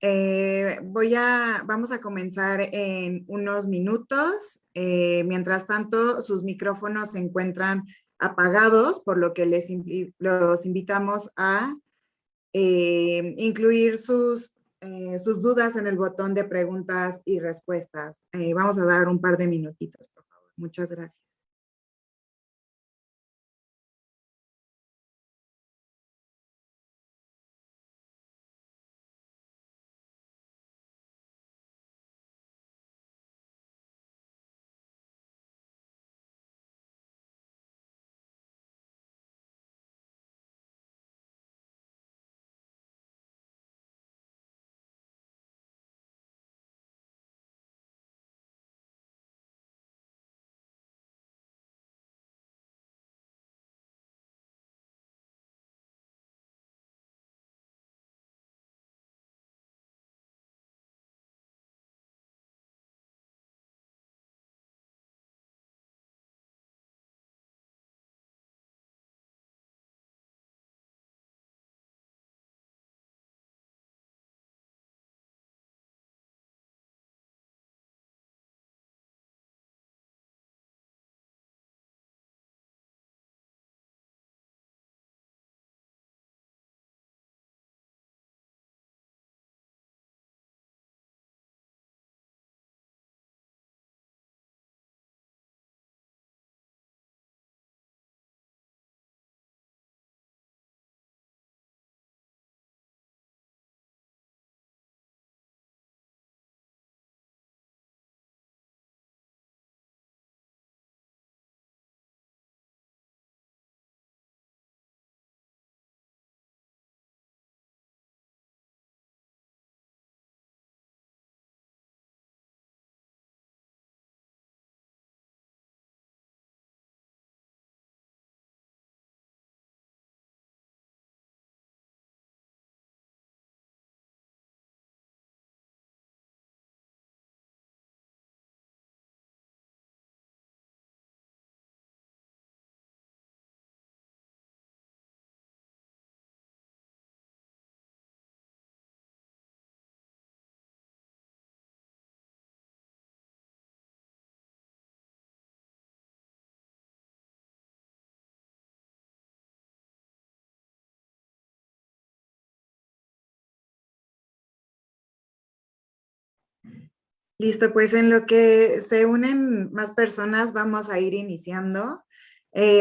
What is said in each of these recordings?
Vamos a comenzar en unos minutos. Mientras tanto, sus micrófonos se encuentran apagados, por lo que los invitamos a incluir sus dudas en el botón de preguntas y respuestas. Vamos a dar un par de minutitos, por favor. Muchas gracias. Listo, pues en lo que se unen más personas, vamos a ir iniciando.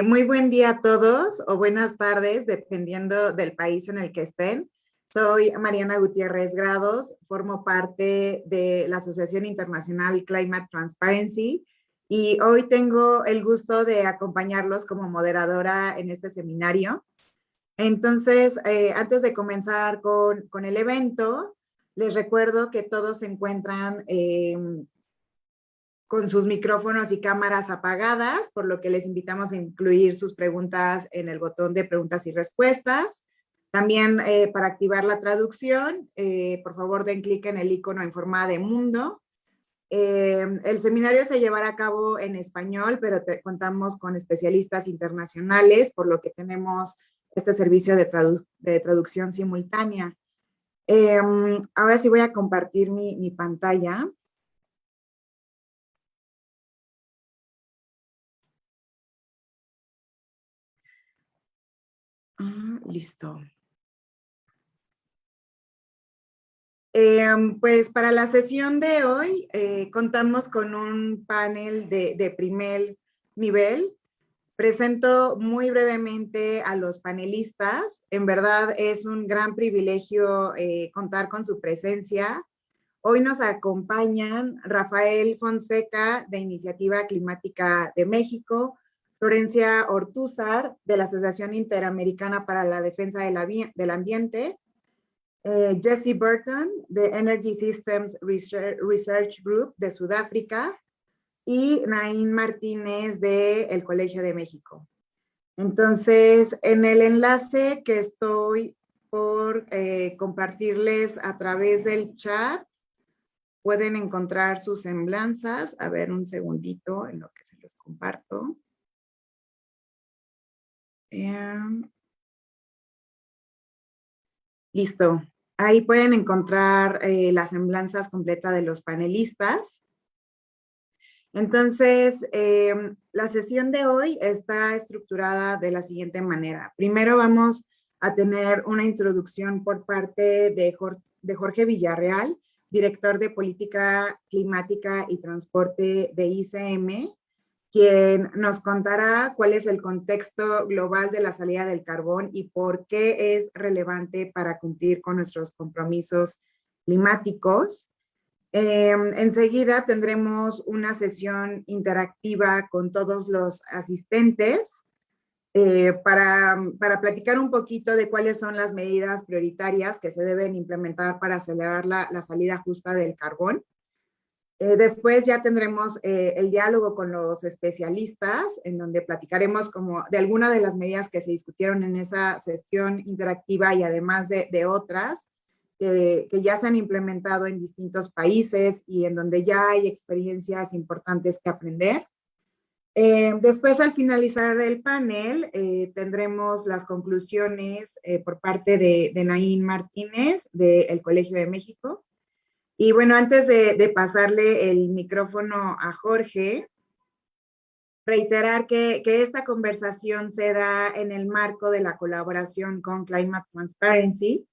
Muy buen día a todos o buenas tardes, dependiendo del país en el que estén. Soy Mariana Gutiérrez Grados, formo parte de la Asociación Internacional Climate Transparency y hoy tengo el gusto de acompañarlos como moderadora en este seminario. Entonces, antes de comenzar con el evento, les recuerdo que todos se encuentran con sus micrófonos y cámaras apagadas, por lo que les invitamos a incluir sus preguntas en el botón de preguntas y respuestas. También para activar la traducción, por favor den clic en el icono en forma de mundo. El seminario se llevará a cabo en español, pero contamos con especialistas internacionales, por lo que tenemos este servicio de traducción simultánea. Ahora sí voy a compartir mi pantalla. Listo. Pues para la sesión de hoy contamos con un panel de primer nivel. Presento muy brevemente a los panelistas. En verdad es un gran privilegio contar con su presencia. Hoy nos acompañan Rafael Fonseca, de Iniciativa Climática de México, Florencia Ortúzar, de la Asociación Interamericana para la Defensa del Ambiente, Jesse Burton, de Energy Systems Research Group de Sudáfrica, y Naín Martínez, del Colegio de México. Entonces, en el enlace que estoy por compartirles a través del chat, pueden encontrar sus semblanzas. A ver, un segundito en lo que se los comparto. Listo. Ahí pueden encontrar la semblanzas completa de los panelistas. Entonces, la sesión de hoy está estructurada de la siguiente manera. Primero vamos a tener una introducción por parte de Jorge Villarreal, director de Política Climática y Transporte de ICM, quien nos contará cuál es el contexto global de la salida del carbón y por qué es relevante para cumplir con nuestros compromisos climáticos. Enseguida tendremos una sesión interactiva con todos los asistentes para platicar un poquito de cuáles son las medidas prioritarias que se deben implementar para acelerar la salida justa del carbón. Después ya tendremos el diálogo con los especialistas, en donde platicaremos como de alguna de las medidas que se discutieron en esa sesión interactiva y además de otras que ya se han implementado en distintos países y en donde ya hay experiencias importantes que aprender. Después, al finalizar el panel, tendremos las conclusiones por parte de Naín Martínez del Colegio de México. Y bueno, antes de pasarle el micrófono a Jorge, reiterar que esta conversación se da en el marco de la colaboración con Climate Transparency,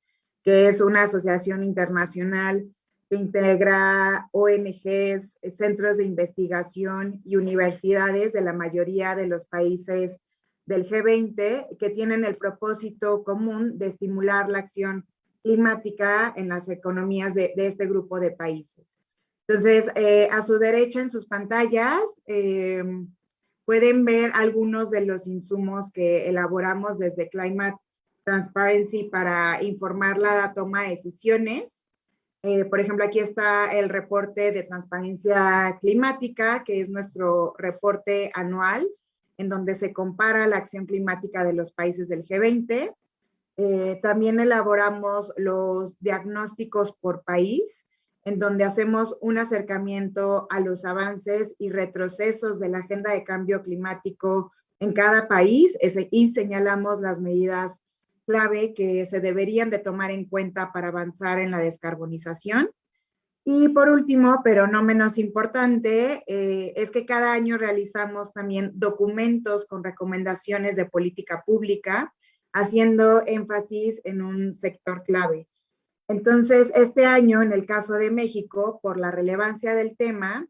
que es una asociación internacional que integra ONGs, centros de investigación y universidades de la mayoría de los países del G20, que tienen el propósito común de estimular la acción climática en las economías de este grupo de países. Entonces, a su derecha en sus pantallas pueden ver algunos de los insumos que elaboramos desde Climate Transparency para informar la toma de decisiones. Por ejemplo, aquí está el reporte de transparencia climática, que es nuestro reporte anual, en donde se compara la acción climática de los países del G20. También elaboramos los diagnósticos por país, en donde hacemos un acercamiento a los avances y retrocesos de la agenda de cambio climático en cada país y señalamos las medidas clave que se deberían de tomar en cuenta para avanzar en la descarbonización. Y por último, pero no menos importante, es que cada año realizamos también documentos con recomendaciones de política pública, haciendo énfasis en un sector clave. Entonces, este año, en el caso de México, por la relevancia del tema,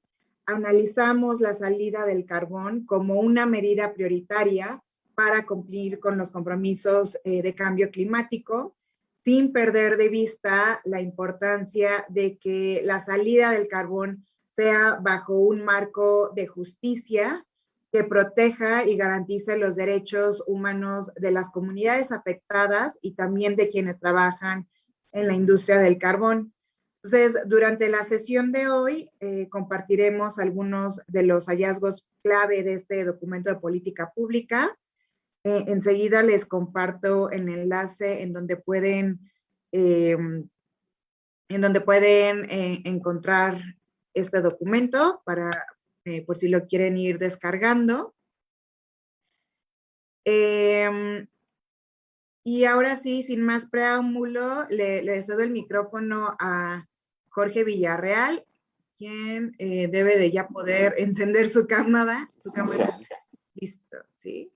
analizamos la salida del carbón como una medida prioritaria para cumplir con los compromisos de cambio climático, sin perder de vista la importancia de que la salida del carbón sea bajo un marco de justicia que proteja y garantice los derechos humanos de las comunidades afectadas y también de quienes trabajan en la industria del carbón. Entonces, durante la sesión de hoy compartiremos algunos de los hallazgos clave de este documento de política pública. Enseguida les comparto el enlace en donde pueden encontrar este documento para, por si lo quieren ir descargando. Y ahora sí, sin más preámbulo, le cedo el micrófono a Jorge Villarreal, quien debe de ya poder encender su cámara. Sí. Listo, ¿sí?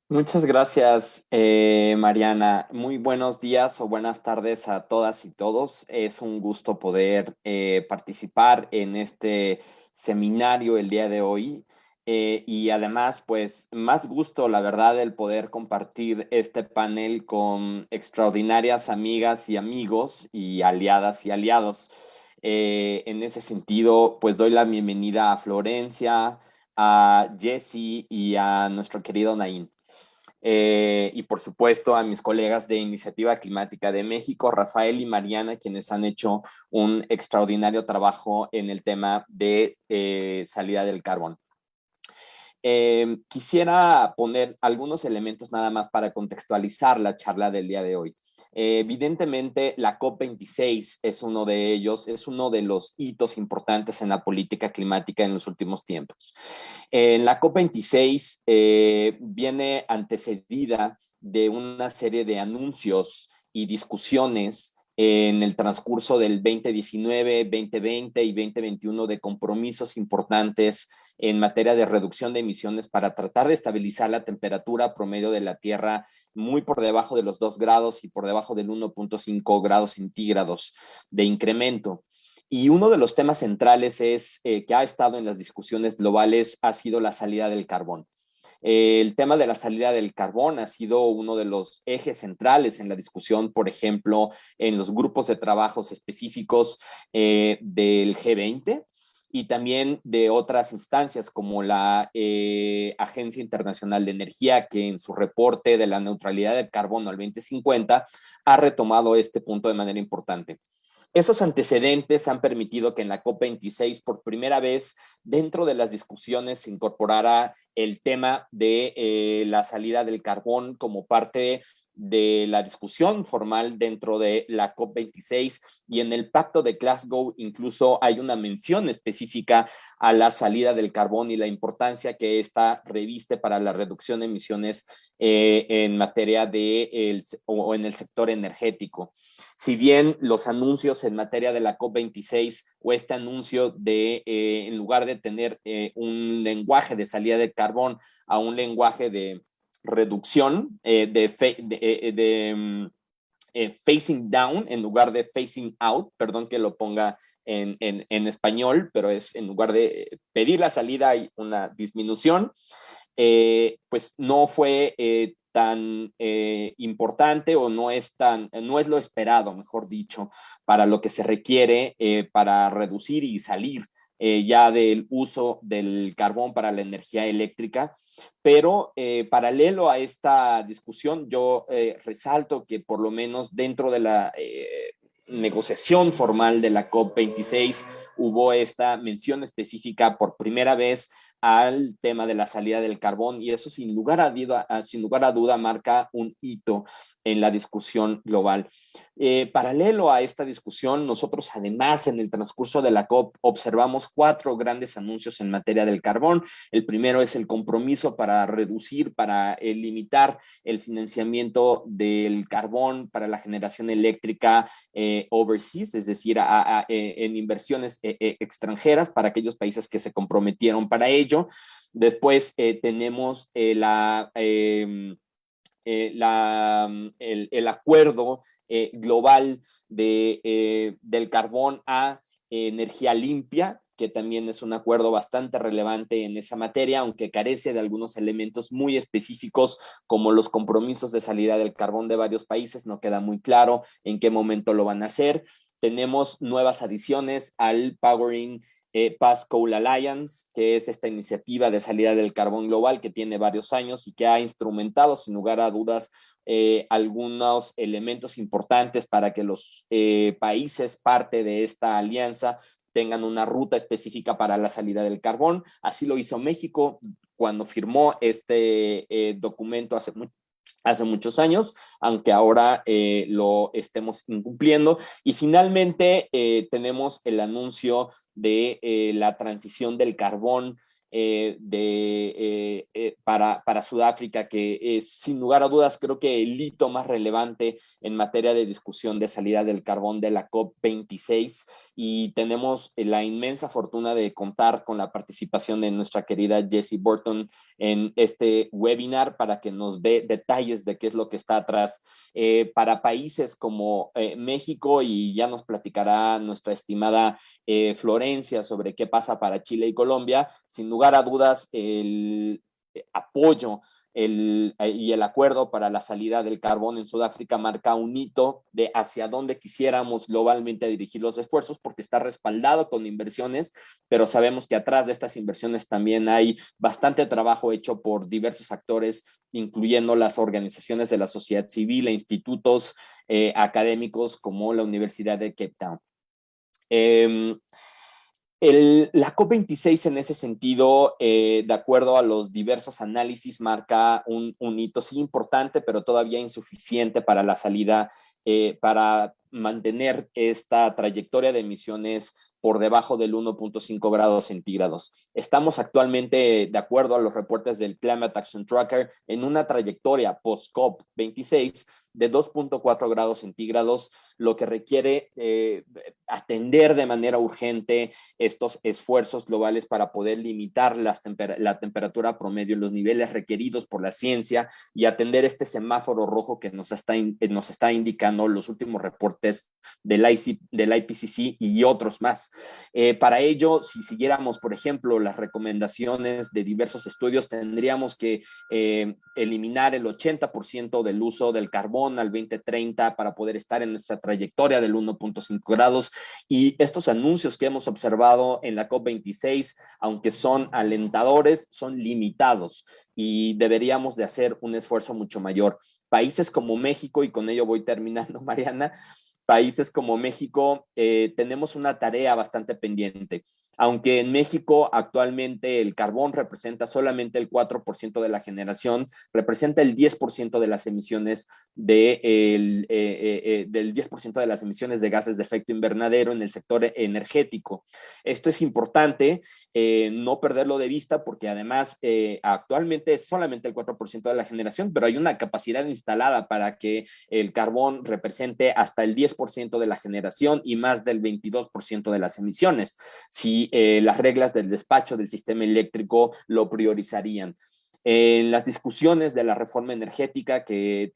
Muchas gracias, Mariana. Muy buenos días o buenas tardes a todas y todos. Es un gusto poder participar en este seminario el día de hoy. Y además, pues, más gusto, la verdad, el poder compartir este panel con extraordinarias amigas y amigos y aliadas y aliados. En ese sentido, pues, doy la bienvenida a Florencia, a Jessie y a nuestro querido Naín. Y por supuesto a mis colegas de Iniciativa Climática de México, Rafael y Mariana, quienes han hecho un extraordinario trabajo en el tema de salida del carbón. Quisiera poner algunos elementos nada más para contextualizar la charla del día de hoy. Evidentemente, la COP26 es uno de ellos, es uno de los hitos importantes en la política climática en los últimos tiempos. En la COP26 viene antecedida de una serie de anuncios y discusiones en el transcurso del 2019, 2020 y 2021 de compromisos importantes en materia de reducción de emisiones para tratar de estabilizar la temperatura promedio de la Tierra muy por debajo de los 2 grados y por debajo del 1.5 grados centígrados de incremento. Y uno de los temas centrales que ha estado en las discusiones globales ha sido la salida del carbón. El tema de la salida del carbón ha sido uno de los ejes centrales en la discusión, por ejemplo, en los grupos de trabajos específicos del G20 y también de otras instancias como la Agencia Internacional de Energía, que en su reporte de la neutralidad del carbono al 2050 ha retomado este punto de manera importante. Esos antecedentes han permitido que en la COP26 por primera vez dentro de las discusiones se incorporara el tema de la salida del carbón como parte de la discusión formal dentro de la COP26 y en el Pacto de Glasgow incluso hay una mención específica a la salida del carbón y la importancia que esta reviste para la reducción de emisiones en materia o en el sector energético. Si bien los anuncios en materia de la COP26 o este anuncio de, en lugar de tener un lenguaje de salida de carbón a un lenguaje de reducción, phasing down en lugar de phasing out, perdón que lo ponga en español, pero es en lugar de pedir la salida hay una disminución, pues no fue tan importante o no es lo esperado, mejor dicho, para lo que se requiere para reducir y salir ya del uso del carbón para la energía eléctrica. Pero paralelo a esta discusión, yo resalto que por lo menos dentro de la negociación formal de la COP26 hubo esta mención específica por primera vez al tema de la salida del carbón y eso sin lugar a duda marca un hito en la discusión global. Paralelo a esta discusión, nosotros además en el transcurso de la COP observamos 4 grandes anuncios en materia del carbón. El primero es el compromiso para reducir, para limitar el financiamiento del carbón para la generación eléctrica overseas, es decir, en inversiones extranjeras para aquellos países que se comprometieron para ello. Después tenemos el acuerdo global del carbón a energía limpia, que también es un acuerdo bastante relevante en esa materia, aunque carece de algunos elementos muy específicos como los compromisos de salida del carbón de varios países, no queda muy claro en qué momento lo van a hacer. Tenemos nuevas adiciones al Powering Past Coal Alliance, que es esta iniciativa de salida del carbón global que tiene varios años y que ha instrumentado sin lugar a dudas algunos elementos importantes para que los países parte de esta alianza tengan una ruta específica para la salida del carbón. Así lo hizo México cuando firmó este documento hace muchos años, aunque ahora lo estemos incumpliendo. Y finalmente tenemos el anuncio de la transición del carbón para Sudáfrica, que es sin lugar a dudas creo que el hito más relevante en materia de discusión de salida del carbón de la COP26 y tenemos la inmensa fortuna de contar con la participación de nuestra querida Jessie Burton en este webinar para que nos dé detalles de qué es lo que está atrás para países como México y ya nos platicará nuestra estimada Florencia sobre qué pasa para Chile y Colombia. Sin lugar a dudas, el apoyo y el acuerdo para la salida del carbón en Sudáfrica marca un hito de hacia dónde quisiéramos globalmente dirigir los esfuerzos porque está respaldado con inversiones, pero sabemos que atrás de estas inversiones también hay bastante trabajo hecho por diversos actores, incluyendo las organizaciones de la sociedad civil e institutos académicos como la Universidad de Cape Town. La COP26 en ese sentido, de acuerdo a los diversos análisis, marca un hito sí importante, pero todavía insuficiente para la salida, para mantener esta trayectoria de emisiones por debajo del 1.5 grados centígrados. Estamos actualmente, de acuerdo a los reportes del Climate Action Tracker, en una trayectoria post-COP26 de 2.4 grados centígrados, lo que requiere atender de manera urgente estos esfuerzos globales para poder limitar la temperatura promedio en los niveles requeridos por la ciencia y atender este semáforo rojo que nos está indicando los últimos reportes del IPCC y otros más. Para ello, si siguiéramos, por ejemplo, las recomendaciones de diversos estudios, tendríamos que eliminar el 80% del uso del carbón al 2030 para poder estar en nuestra trayectoria del 1.5 grados. Y estos anuncios que hemos observado en la COP26, aunque son alentadores, son limitados y deberíamos de hacer un esfuerzo mucho mayor. Países como México, y con ello voy terminando, Mariana, países como México tenemos una tarea bastante pendiente. Aunque en México actualmente el carbón representa solamente el 4% de la generación, representa el 10% de las emisiones del 10% de las emisiones de gases de efecto invernadero en el sector energético. Esto es importante no perderlo de vista porque además actualmente es solamente el 4% de la generación, pero hay una capacidad instalada para que el carbón represente hasta el 10% de la generación y más del 22% de las emisiones. Si las reglas del despacho del sistema eléctrico lo priorizarían. En las discusiones de la reforma energética que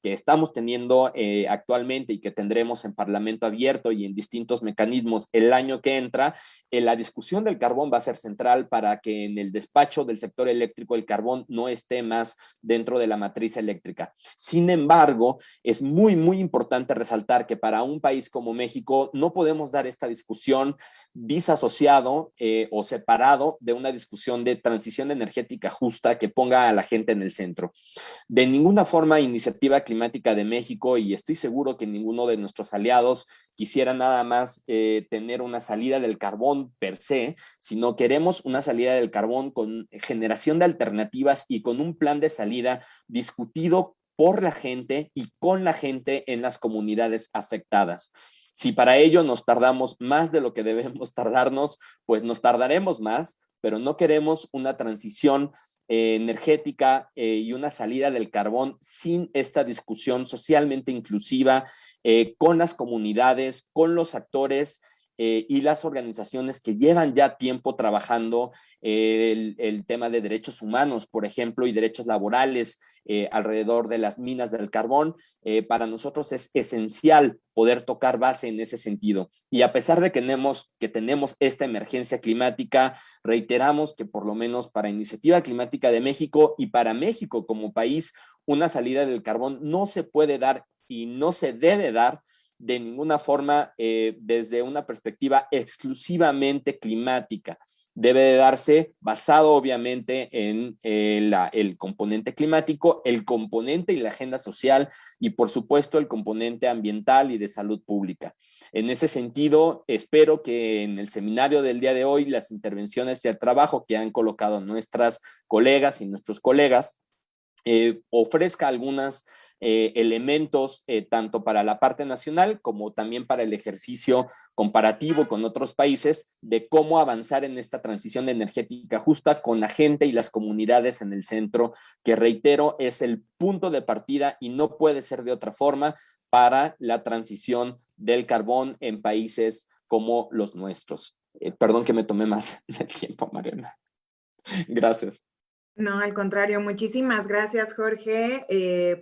estamos teniendo actualmente y que tendremos en Parlamento Abierto y en distintos mecanismos el año que entra, la discusión del carbón va a ser central para que en el despacho del sector eléctrico el carbón no esté más dentro de la matriz eléctrica. Sin embargo, es muy, muy importante resaltar que para un país como México no podemos dar esta discusión disasociado o separado de una discusión de transición energética justa que ponga a la gente en el centro. De ninguna forma Iniciativa Climática de México, y estoy seguro que ninguno de nuestros aliados quisiera nada más tener una salida del carbón per se, sino queremos una salida del carbón con generación de alternativas y con un plan de salida discutido por la gente y con la gente en las comunidades afectadas. Si para ello nos tardamos más de lo que debemos tardarnos, pues nos tardaremos más, pero no queremos una transición energética y una salida del carbón sin esta discusión socialmente inclusiva con las comunidades, con los actores y las organizaciones que llevan ya tiempo trabajando el tema de derechos humanos, por ejemplo, y derechos laborales alrededor de las minas del carbón. Para nosotros es esencial poder tocar base en ese sentido. Y a pesar de que tenemos esta emergencia climática, reiteramos que por lo menos para Iniciativa Climática de México y para México como país, una salida del carbón no se puede dar y no se debe dar de ninguna forma desde una perspectiva exclusivamente climática. Debe de darse basado obviamente en el componente climático, el componente y la agenda social y por supuesto el componente ambiental y de salud pública. En ese sentido, espero que en el seminario del día de hoy las intervenciones y el trabajo que han colocado nuestras colegas y nuestros colegas ofrezca algunas elementos tanto para la parte nacional como también para el ejercicio comparativo con otros países de cómo avanzar en esta transición energética justa con la gente y las comunidades en el centro, que reitero es el punto de partida y no puede ser de otra forma para la transición del carbón en países como los nuestros. Perdón que me tomé más del tiempo, Mariana. Gracias. No, al contrario, muchísimas gracias, Jorge,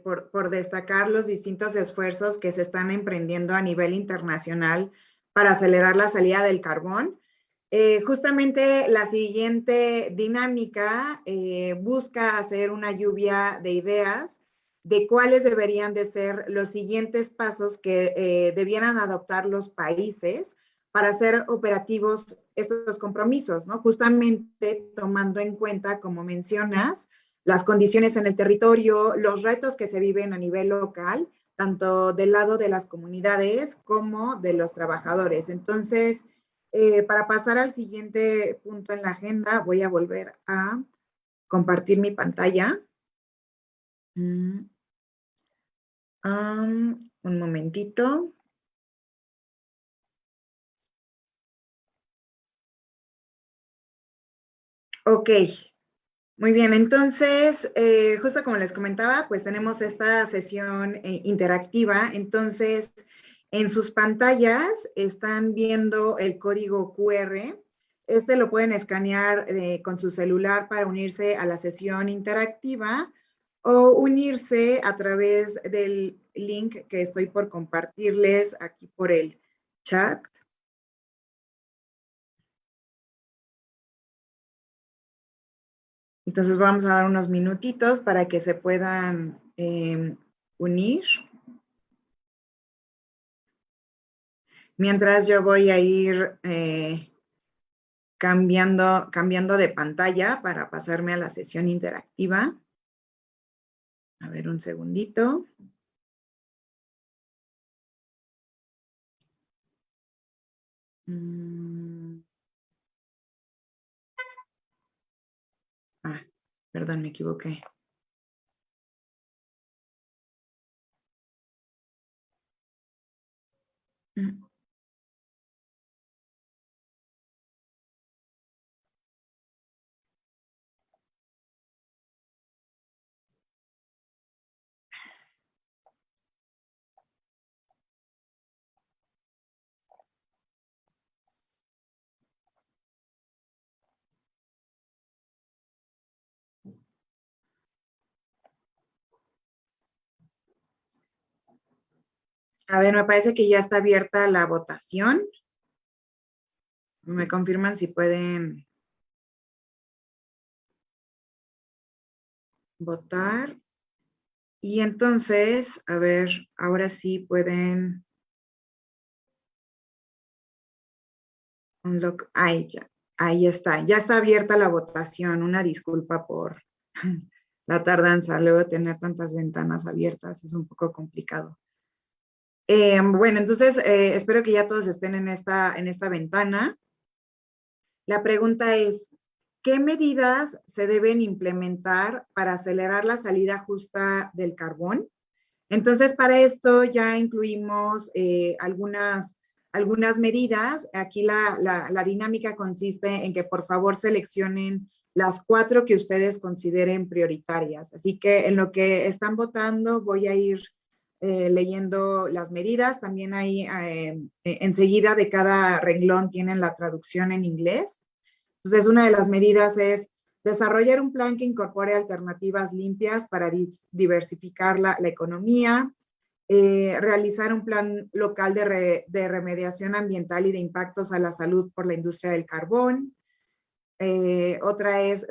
por destacar los distintos esfuerzos que se están emprendiendo a nivel internacional para acelerar la salida del carbón. Justamente la siguiente dinámica busca hacer una lluvia de ideas de cuáles deberían de ser los siguientes pasos que debieran adoptar los países para hacer operativos estos compromisos, ¿no? Justamente tomando en cuenta, como mencionas, las condiciones en el territorio, los retos que se viven a nivel local, tanto del lado de las comunidades como de los trabajadores. Entonces, para pasar al siguiente punto en la agenda, voy a volver a compartir mi pantalla. Un momentito. Ok, muy bien. Entonces, justo como les comentaba, pues tenemos esta sesión interactiva. Entonces, en sus pantallas están viendo el código QR. Este lo pueden escanear con su celular para unirse a la sesión interactiva o unirse a través del link que estoy por compartirles aquí por el chat. Entonces vamos a dar unos minutitos para que se puedan unir. Mientras yo voy a ir cambiando de pantalla para pasarme a la sesión interactiva. A ver, un segundito. Ah, perdón, me equivoqué. A ver, me parece que ya está abierta la votación. Me confirman si pueden votar. Y entonces, a ver, ahora sí pueden Ahí, ahí está, ya está abierta la votación. Una disculpa por la tardanza. Luego de tener tantas ventanas abiertas es un poco complicado. Bueno, entonces espero que ya todos estén en esta ventana. La pregunta es, ¿qué medidas se deben implementar para acelerar la salida justa del carbón? Entonces, para esto ya incluimos algunas medidas. Aquí la dinámica consiste en que por favor seleccionen las 4 que ustedes consideren prioritarias. Así que en lo que están votando voy a ir leyendo las medidas. También ahí enseguida de cada renglón tienen la traducción en inglés. Entonces, una de las medidas es desarrollar un plan que incorpore alternativas limpias para diversificar la economía, realizar un plan local de remediación ambiental y de impactos a la salud por la industria del carbón. Otra es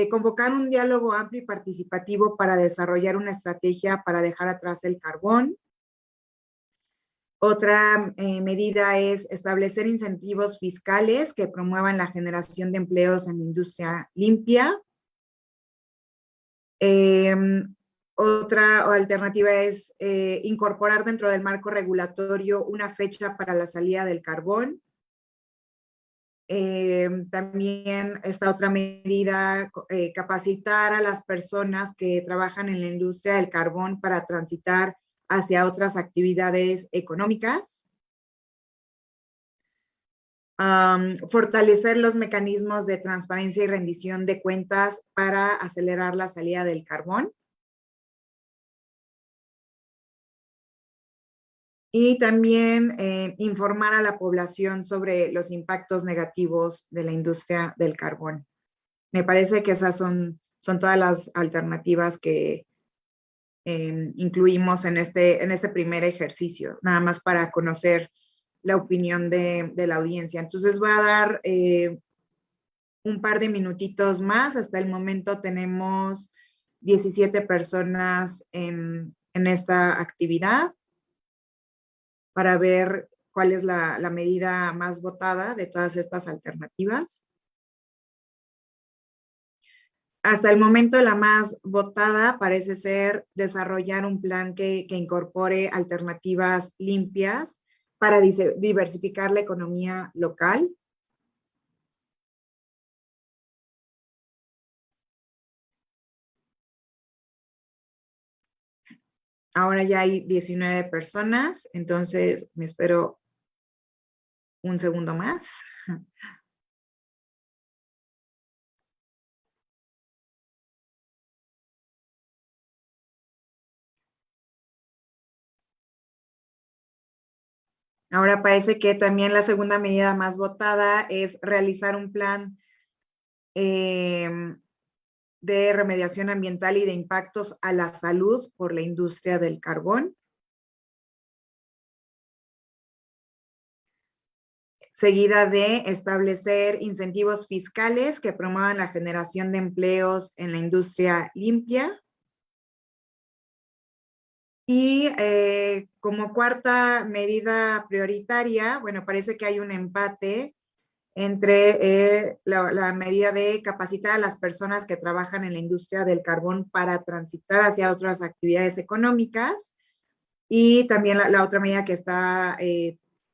convocar un diálogo amplio y participativo para desarrollar una estrategia para dejar atrás el carbón. Otra medida es establecer incentivos fiscales que promuevan la generación de empleos en la industria limpia. Eh, Otra alternativa es incorporar dentro del marco regulatorio una fecha para la salida del carbón. También esta otra medida, capacitar a las personas que trabajan en la industria del carbón para transitar hacia otras actividades económicas. Fortalecer los mecanismos de transparencia y rendición de cuentas para acelerar la salida del carbón. Y también informar a la población sobre los impactos negativos de la industria del carbón. Me parece que esas son todas las alternativas que incluimos en este primer ejercicio, nada más para conocer la opinión de la audiencia. Entonces voy a dar un par de minutitos más. Hasta el momento tenemos 17 personas en esta actividad para ver cuál es la medida más votada de todas estas alternativas. Hasta el momento la más votada parece ser desarrollar un plan que incorpore alternativas limpias para diversificar la economía local. Ahora ya hay 19 personas, entonces me espero un segundo más. Ahora parece que también la segunda medida más votada es realizar un plan de remediación ambiental y de impactos a la salud por la industria del carbón, seguida de establecer incentivos fiscales que promuevan la generación de empleos en la industria limpia. Y como cuarta medida prioritaria, bueno, parece que hay un empate entre la medida de capacitar a las personas que trabajan en la industria del carbón para transitar hacia otras actividades económicas, y también la otra medida que está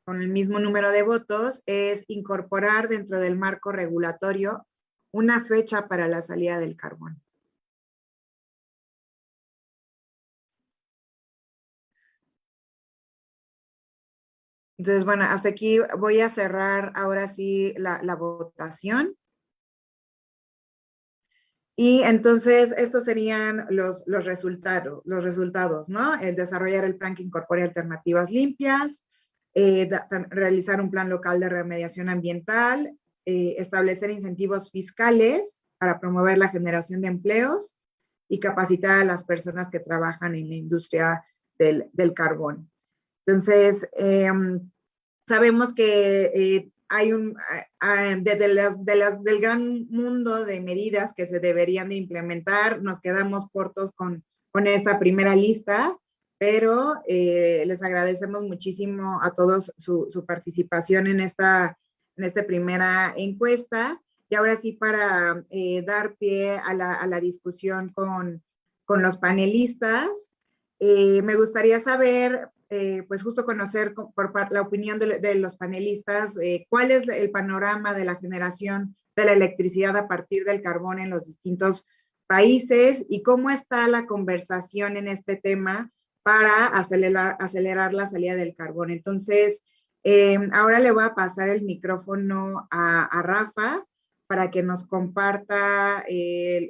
con el mismo número de votos es incorporar dentro del marco regulatorio una fecha para la salida del carbón. Entonces, bueno, hasta aquí voy a cerrar ahora sí la votación. Y entonces estos serían los resultados, ¿no? El desarrollar el plan que incorpore alternativas limpias, realizar un plan local de remediación ambiental, establecer incentivos fiscales para promover la generación de empleos y capacitar a las personas que trabajan en la industria del carbón. Entonces, sabemos que hay del gran mundo de medidas que se deberían de implementar, nos quedamos cortos con esta primera lista, pero les agradecemos muchísimo a todos su participación en esta primera encuesta. Y ahora sí, para dar pie a la discusión con los panelistas, me gustaría saber, pues justo conocer por la opinión de los panelistas, cuál es el panorama de la generación de la electricidad a partir del carbón en los distintos países y cómo está la conversación en este tema para acelerar la salida del carbón. Entonces, ahora le voy a pasar el micrófono a Rafa para que nos comparta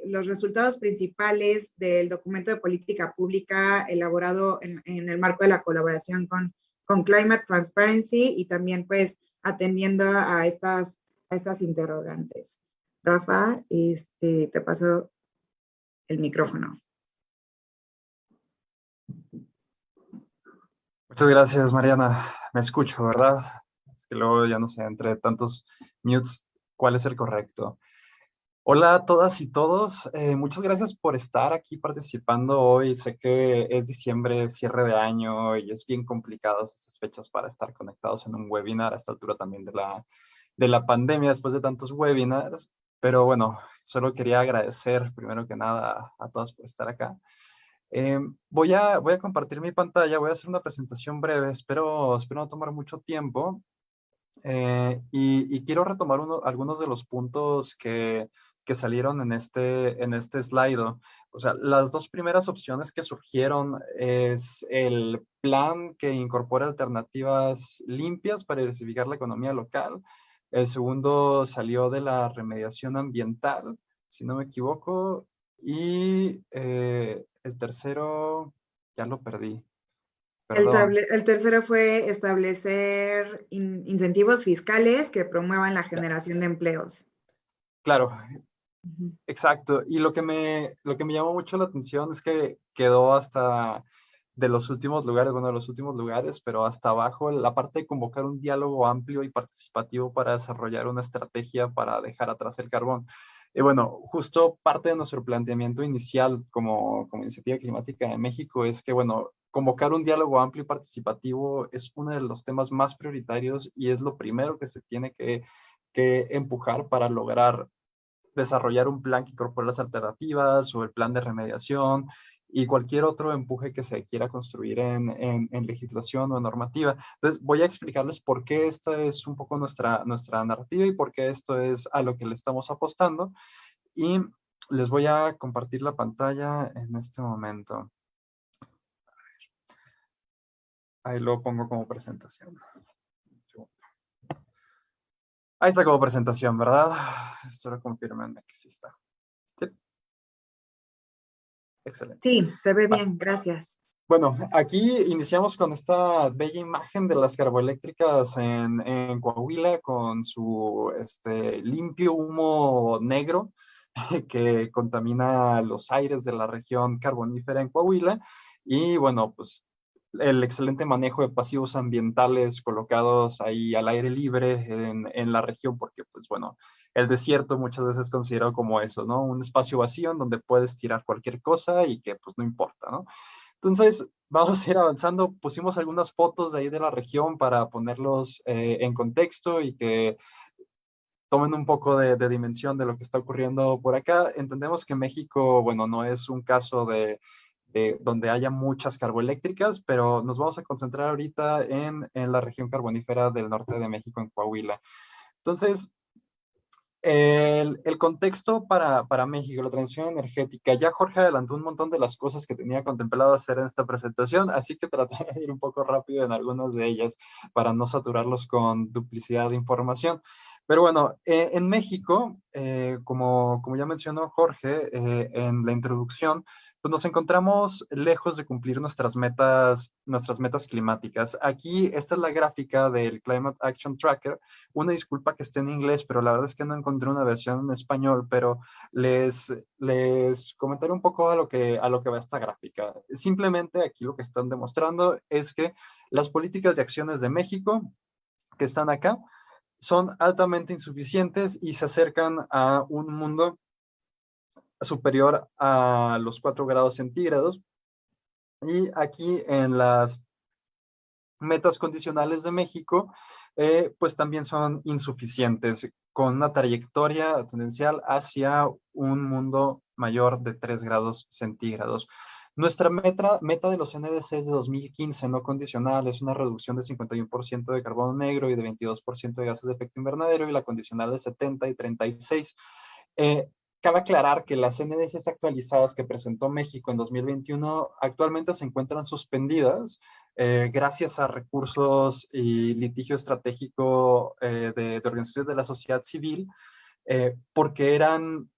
los resultados principales del documento de política pública elaborado en el marco de la colaboración con Climate Transparency y también pues atendiendo a estas interrogantes. Rafa, te paso el micrófono. Muchas gracias, Mariana. Me escucho, ¿verdad? Es que luego ya no sé, entre tantos mutes, ¿cuál es el correcto? Hola a todas y todos. Muchas gracias por estar aquí participando hoy. Sé que es diciembre, cierre de año y es bien complicado estas fechas para estar conectados en un webinar a esta altura también de la pandemia, después de tantos webinars. Pero bueno, solo quería agradecer primero que nada a todas por estar acá. Voy a compartir mi pantalla, voy a hacer una presentación breve, espero no tomar mucho tiempo. Y quiero retomar algunos de los puntos que salieron en este slide. O sea, las dos primeras opciones que surgieron es el plan que incorpora alternativas limpias para diversificar la economía local. El segundo salió de la remediación ambiental, si no me equivoco. Y el tercero, ya lo perdí. Perdón. El tercero fue establecer incentivos fiscales que promuevan la generación de empleos. Claro, Ujú. exacto. Y lo que me llamó mucho la atención es que quedó hasta de los últimos lugares, bueno, de los últimos lugares, pero hasta abajo la parte de convocar un diálogo amplio y participativo para desarrollar una estrategia para dejar atrás el carbón. Y bueno, justo parte de nuestro planteamiento inicial como Iniciativa Climática de México es que, bueno, convocar un diálogo amplio y participativo es uno de los temas más prioritarios y es lo primero que se tiene que empujar para lograr desarrollar un plan que incorpore las alternativas o el plan de remediación y cualquier otro empuje que se quiera construir en legislación o en normativa. Entonces, voy a explicarles por qué esta es un poco nuestra narrativa y por qué esto es a lo que le estamos apostando. Y les voy a compartir la pantalla en este momento. Ahí lo pongo como presentación. Ahí está como presentación, ¿verdad? Solo confirmenme que sí está. Sí. Excelente. Sí, se ve bien, gracias. Bueno, aquí iniciamos con esta bella imagen de las carboeléctricas en Coahuila con su limpio humo negro que contamina los aires de la región carbonífera en Coahuila. Y bueno, pues el excelente manejo de pasivos ambientales colocados ahí al aire libre en la región, porque pues bueno, el desierto muchas veces es considerado como eso, ¿no? Un espacio vacío en donde puedes tirar cualquier cosa y que pues no importa, ¿no? Entonces, vamos a ir avanzando. Pusimos algunas fotos de ahí de la región para ponerlos en contexto y que tomen un poco de dimensión de lo que está ocurriendo por acá. Entendemos que México, bueno, no es un caso de donde haya muchas carboeléctricas, pero nos vamos a concentrar ahorita en la región carbonífera del norte de México, en Coahuila. Entonces, el contexto para México, la transición energética. Ya Jorge adelantó un montón de las cosas que tenía contemplado hacer en esta presentación, así que trataré de ir un poco rápido en algunas de ellas para no saturarlos con duplicidad de información. Pero bueno, en México, como ya mencionó Jorge en la introducción, pues nos encontramos lejos de cumplir nuestras metas climáticas. Aquí, esta es la gráfica del Climate Action Tracker. Una disculpa que esté en inglés, pero la verdad es que no encontré una versión en español, pero les comentaré un poco a lo que va esta gráfica. Simplemente aquí lo que están demostrando es que las políticas de acciones de México que están acá son altamente insuficientes y se acercan a un mundo superior a los 4 grados centígrados. Y aquí en las metas condicionales de México, pues también son insuficientes, con una trayectoria tendencial hacia un mundo mayor de 3 grados centígrados. Nuestra meta de los NDCs de 2015 no condicional es una reducción de 51% de carbono negro y de 22% de gases de efecto invernadero, y la condicional de 70 y 36. Cabe aclarar que las NDCs actualizadas que presentó México en 2021 actualmente se encuentran suspendidas gracias a recursos y litigio estratégico de organizaciones de la sociedad civil, porque eran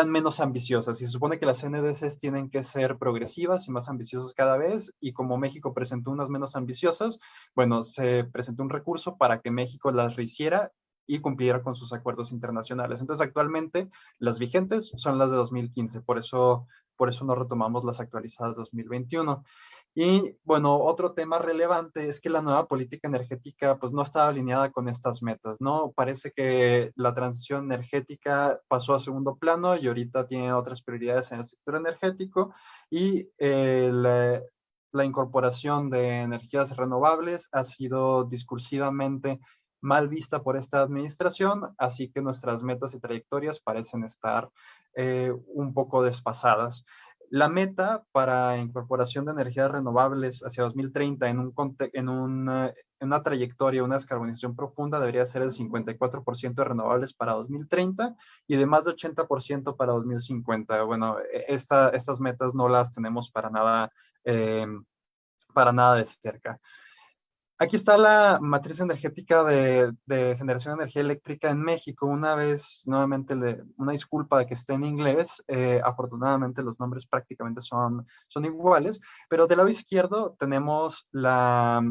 menos ambiciosas. Y se supone que las NDCs tienen que ser progresivas y más ambiciosas cada vez, y como México presentó unas menos ambiciosas, bueno, se presentó un recurso para que México las rehiciera y cumpliera con sus acuerdos internacionales. Entonces, actualmente, las vigentes son las de 2015, por eso no retomamos las actualizadas de 2021. Y bueno, otro tema relevante es que la nueva política energética pues no estaba alineada con estas metas, ¿no? Parece que la transición energética pasó a segundo plano y ahorita tiene otras prioridades en el sector energético, y la incorporación de energías renovables ha sido discursivamente mal vista por esta administración, así que nuestras metas y trayectorias parecen estar un poco desfasadas. La meta para incorporación de energías renovables hacia 2030 en una trayectoria, una descarbonización profunda, debería ser el 54% de renovables para 2030 y de más de 80% para 2050. Bueno, estas metas no las tenemos para nada de cerca. Aquí está la matriz energética de generación de energía eléctrica en México. Una vez, nuevamente, una disculpa de que esté en inglés. Afortunadamente, los nombres prácticamente son iguales. Pero del lado izquierdo tenemos la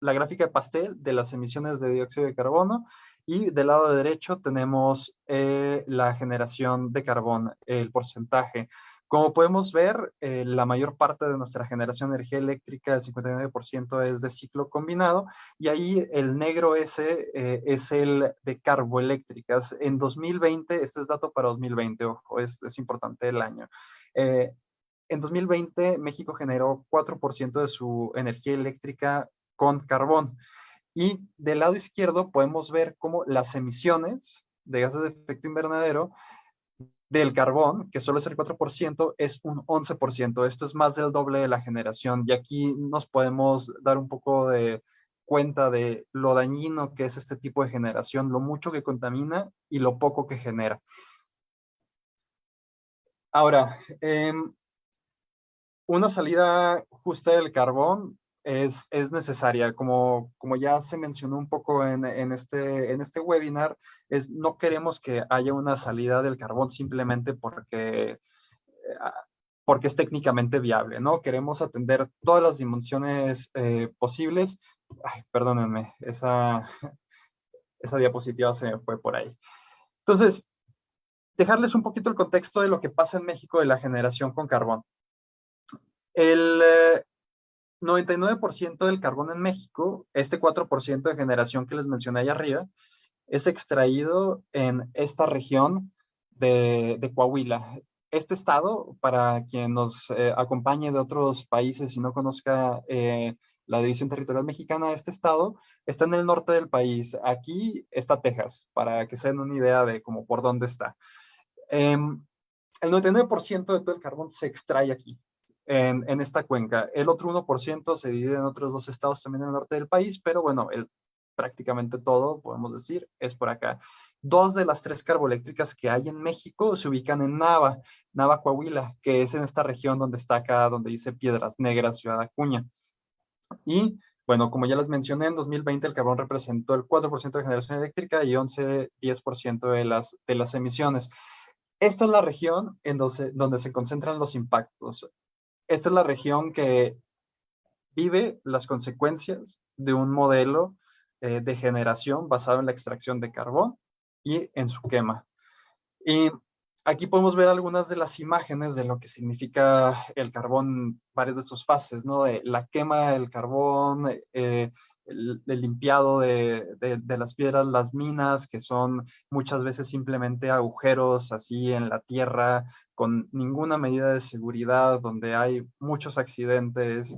gráfica de pastel de las emisiones de dióxido de carbono. Y del lado derecho tenemos la generación de carbón, el porcentaje. Como podemos ver, la mayor parte de nuestra generación de energía eléctrica, el 59%, es de ciclo combinado, y ahí el negro ese es el de carboeléctricas. En 2020, este es dato para 2020, ojo, es importante el año. En 2020, México generó 4% de su energía eléctrica con carbón. Y del lado izquierdo podemos ver cómo las emisiones de gases de efecto invernadero del carbón, que solo es el 4%, es un 11%. Esto es más del doble de la generación. Y aquí nos podemos dar un poco de cuenta de lo dañino que es este tipo de generación, lo mucho que contamina y lo poco que genera. Ahora, una salida justa del carbón es necesaria. Como ya se mencionó un poco en este webinar, no queremos que haya una salida del carbón simplemente porque es técnicamente viable, ¿no? Queremos atender todas las dimensiones posibles. Ay, perdónenme, esa diapositiva se me fue por ahí. Entonces, dejarles un poquito el contexto de lo que pasa en México de la generación con carbón. El 99% del carbón en México, este 4% de generación que les mencioné allá arriba, es extraído en esta región de Coahuila. Este estado, para quien nos acompañe de otros países y no conozca la división territorial mexicana, este estado está en el norte del país. Aquí está Texas, para que se den una idea de cómo por dónde está. El 99% de todo el carbón se extrae aquí, en esta cuenca. El otro 1% se divide en otros 2 estados también en el norte del país, pero bueno, prácticamente todo, podemos decir, es por acá. 2 de las 3 carboeléctricas que hay en México se ubican en Nava, Coahuila, que es en esta región donde está acá, donde dice Piedras Negras, Ciudad Acuña. Y bueno, como ya les mencioné, en 2020 el carbón representó el 4% de generación eléctrica y 11-10% de las emisiones. Esta es la región donde se concentran los impactos. Esta es la región que vive las consecuencias de un modelo de generación basado en la extracción de carbón y en su quema. Y aquí podemos ver algunas de las imágenes de lo que significa el carbón, varias de sus fases, ¿no? De la quema del carbón, el limpiado de las piedras, las minas, que son muchas veces simplemente agujeros así en la tierra, con ninguna medida de seguridad, donde hay muchos accidentes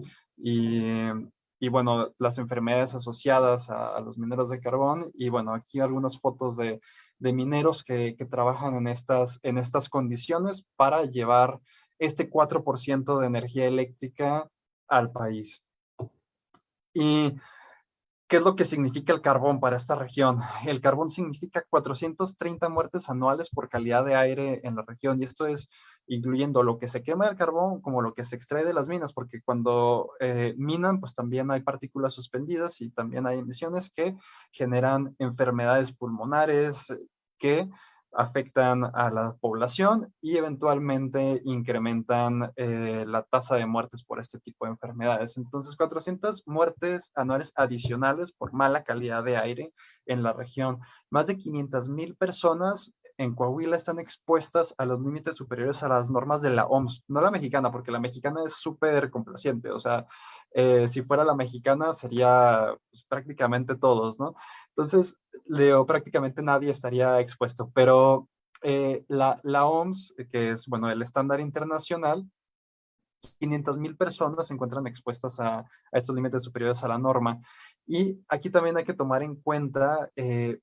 y bueno, las enfermedades asociadas a los mineros de carbón. Y bueno, aquí algunas fotos de mineros que trabajan en estas condiciones para llevar este 4% de energía eléctrica al país. ¿Y qué es lo que significa el carbón para esta región? El carbón significa 430 muertes anuales por calidad de aire en la región, y esto es incluyendo lo que se quema del carbón como lo que se extrae de las minas, porque cuando minan, pues también hay partículas suspendidas y también hay emisiones que generan enfermedades pulmonares que afectan a la población y eventualmente incrementan la tasa de muertes por este tipo de enfermedades. Entonces, 400 muertes anuales adicionales por mala calidad de aire en la región. Más de 500,000 personas en Coahuila están expuestas a los límites superiores a las normas de la OMS, no la mexicana, porque la mexicana es súper complaciente, o sea, si fuera la mexicana sería pues, prácticamente todos, ¿no? Entonces, prácticamente nadie estaría expuesto, pero la OMS, que es, bueno, el estándar internacional, 500,000 personas se encuentran expuestas a estos límites superiores a la norma. Y aquí también hay que tomar en cuenta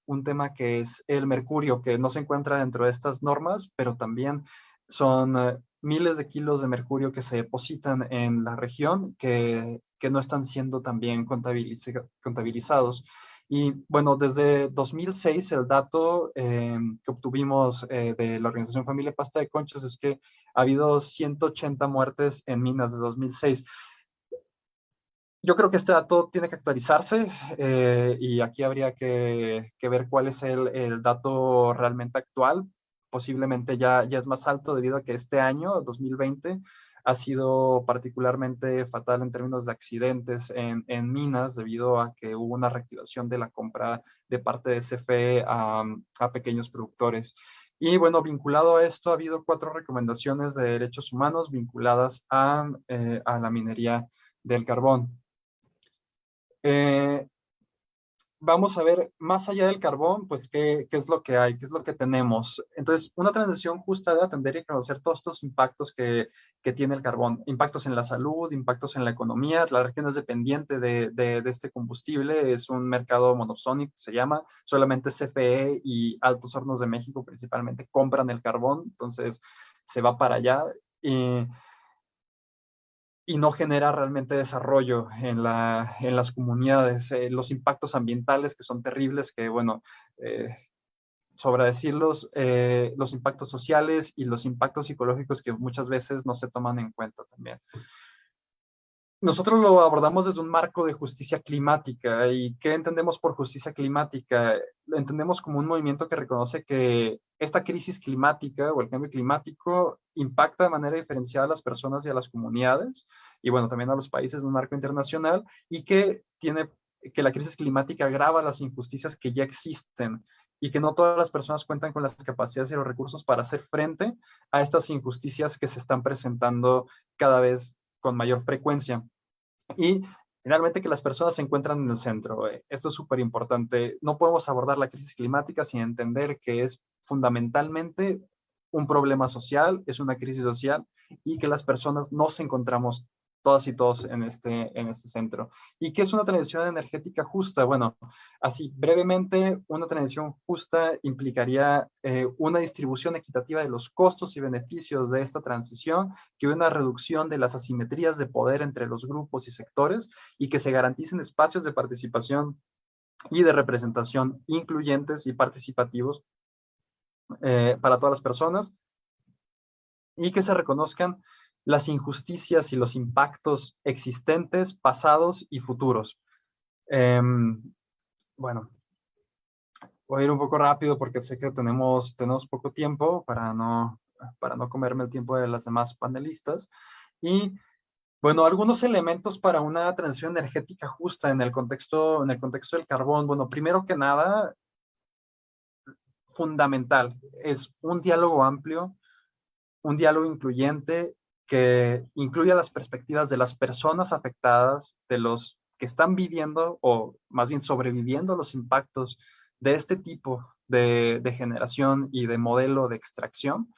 un tema que es el mercurio, que no se encuentra dentro de estas normas, pero también son miles de kilos de mercurio que se depositan en la región que no están siendo también contabilizados. Y bueno, desde 2006 el dato que obtuvimos de la Organización Familia Pasta de Conchos es que ha habido 180 muertes en minas de 2006. Yo creo que este dato tiene que actualizarse y aquí habría que ver cuál es el dato realmente actual. Posiblemente ya es más alto debido a que este año, 2020, ha sido particularmente fatal en términos de accidentes en minas debido a que hubo una reactivación de la compra de parte de CFE a pequeños productores. Y bueno, vinculado a esto, ha habido 4 recomendaciones de derechos humanos vinculadas a la minería del carbón. Vamos a ver más allá del carbón, pues qué es lo que hay, qué es lo que tenemos. Entonces, una transición justa debe atender y conocer todos estos impactos que tiene el carbón. Impactos en la salud, impactos en la economía. La región es dependiente de este combustible, es un mercado monopsónico, se llama. Solamente CFE y Altos Hornos de México principalmente compran el carbón, entonces se va para allá. Y no genera realmente desarrollo en las comunidades. Los impactos ambientales que son terribles, que bueno, decir los impactos sociales y los impactos psicológicos que muchas veces no se toman en cuenta también. Nosotros lo abordamos desde un marco de justicia climática. ¿Y qué entendemos por justicia climática? Lo entendemos como un movimiento que reconoce que esta crisis climática o el cambio climático impacta de manera diferenciada a las personas y a las comunidades, y bueno, también a los países de un marco internacional, y que la crisis climática agrava las injusticias que ya existen, y que no todas las personas cuentan con las capacidades y los recursos para hacer frente a estas injusticias que se están presentando cada vez con mayor frecuencia. Y finalmente que las personas se encuentran en el centro. Esto es súper importante. No podemos abordar la crisis climática sin entender que es fundamentalmente un problema social, es una crisis social, y que las personas nos encontramos todas y todos en este centro. ¿Y qué es una transición energética justa? Bueno, así brevemente, una transición justa implicaría una distribución equitativa de los costos y beneficios de esta transición, que una reducción de las asimetrías de poder entre los grupos y sectores, y que se garanticen espacios de participación y de representación incluyentes y participativos para todas las personas, y que se reconozcan las injusticias y los impactos existentes, pasados y futuros. Bueno, voy a ir un poco rápido porque sé que tenemos poco tiempo para no comerme el tiempo de las demás panelistas. Y bueno, algunos elementos para una transición energética justa en el contexto del carbón. Bueno, primero que nada, fundamental, es un diálogo amplio, un diálogo incluyente que incluya las perspectivas de las personas afectadas, de los que están viviendo o más bien sobreviviendo los impactos de este tipo de generación y de modelo de extracción.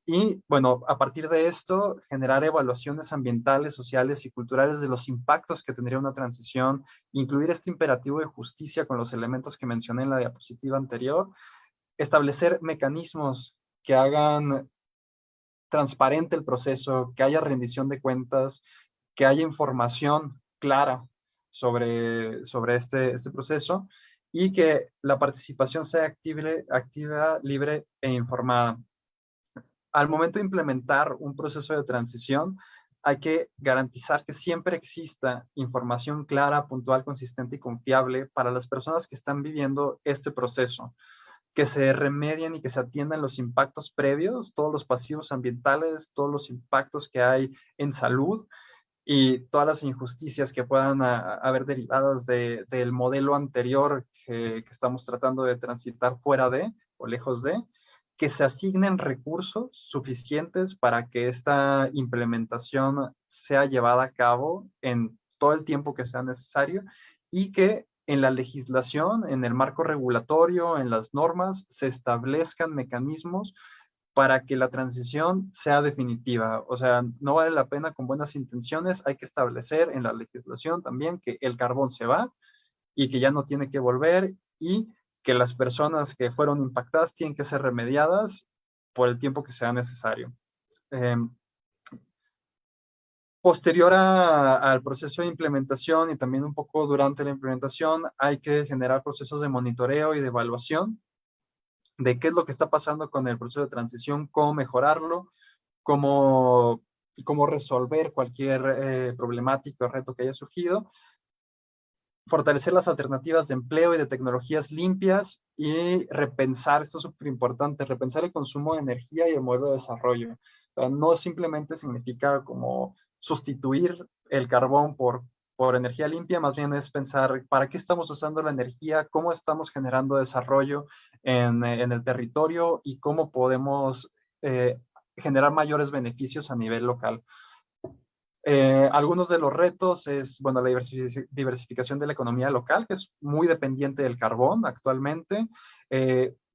Y bueno, a partir de esto, generar evaluaciones ambientales, sociales y culturales de los impactos que tendría una transición, incluir este imperativo de justicia con los elementos que mencioné en la diapositiva anterior, establecer mecanismos que hagan transparente el proceso, que haya rendición de cuentas, que haya información clara sobre este proceso, y que la participación sea activa, libre e informada. Al momento de implementar un proceso de transición, hay que garantizar que siempre exista información clara, puntual, consistente y confiable para las personas que están viviendo este proceso, que se remedien y que se atiendan los impactos previos, todos los pasivos ambientales, todos los impactos que hay en salud y todas las injusticias que puedan haber derivadas del modelo anterior que estamos tratando de transitar fuera de o lejos de, que se asignen recursos suficientes para que esta implementación sea llevada a cabo en todo el tiempo que sea necesario, y que en la legislación, en el marco regulatorio, en las normas, se establezcan mecanismos para que la transición sea definitiva. O sea, no vale la pena con buenas intenciones, hay que establecer en la legislación también que el carbón se va y que ya no tiene que volver, y que las personas que fueron impactadas tienen que ser remediadas por el tiempo que sea necesario. Posterior al proceso de implementación y también un poco durante la implementación, hay que generar procesos de monitoreo y de evaluación de qué es lo que está pasando con el proceso de transición, cómo mejorarlo, cómo resolver cualquier problemática o reto que haya surgido, fortalecer las alternativas de empleo y de tecnologías limpias, y repensar, esto es súper importante, repensar el consumo de energía y el modelo de desarrollo. O sea, no simplemente significa como sustituir el carbón por energía limpia, más bien es pensar para qué estamos usando la energía, cómo estamos generando desarrollo en el territorio y cómo podemos generar mayores beneficios a nivel local. Algunos de los retos es, bueno, la diversificación de la economía local, que es muy dependiente del carbón actualmente.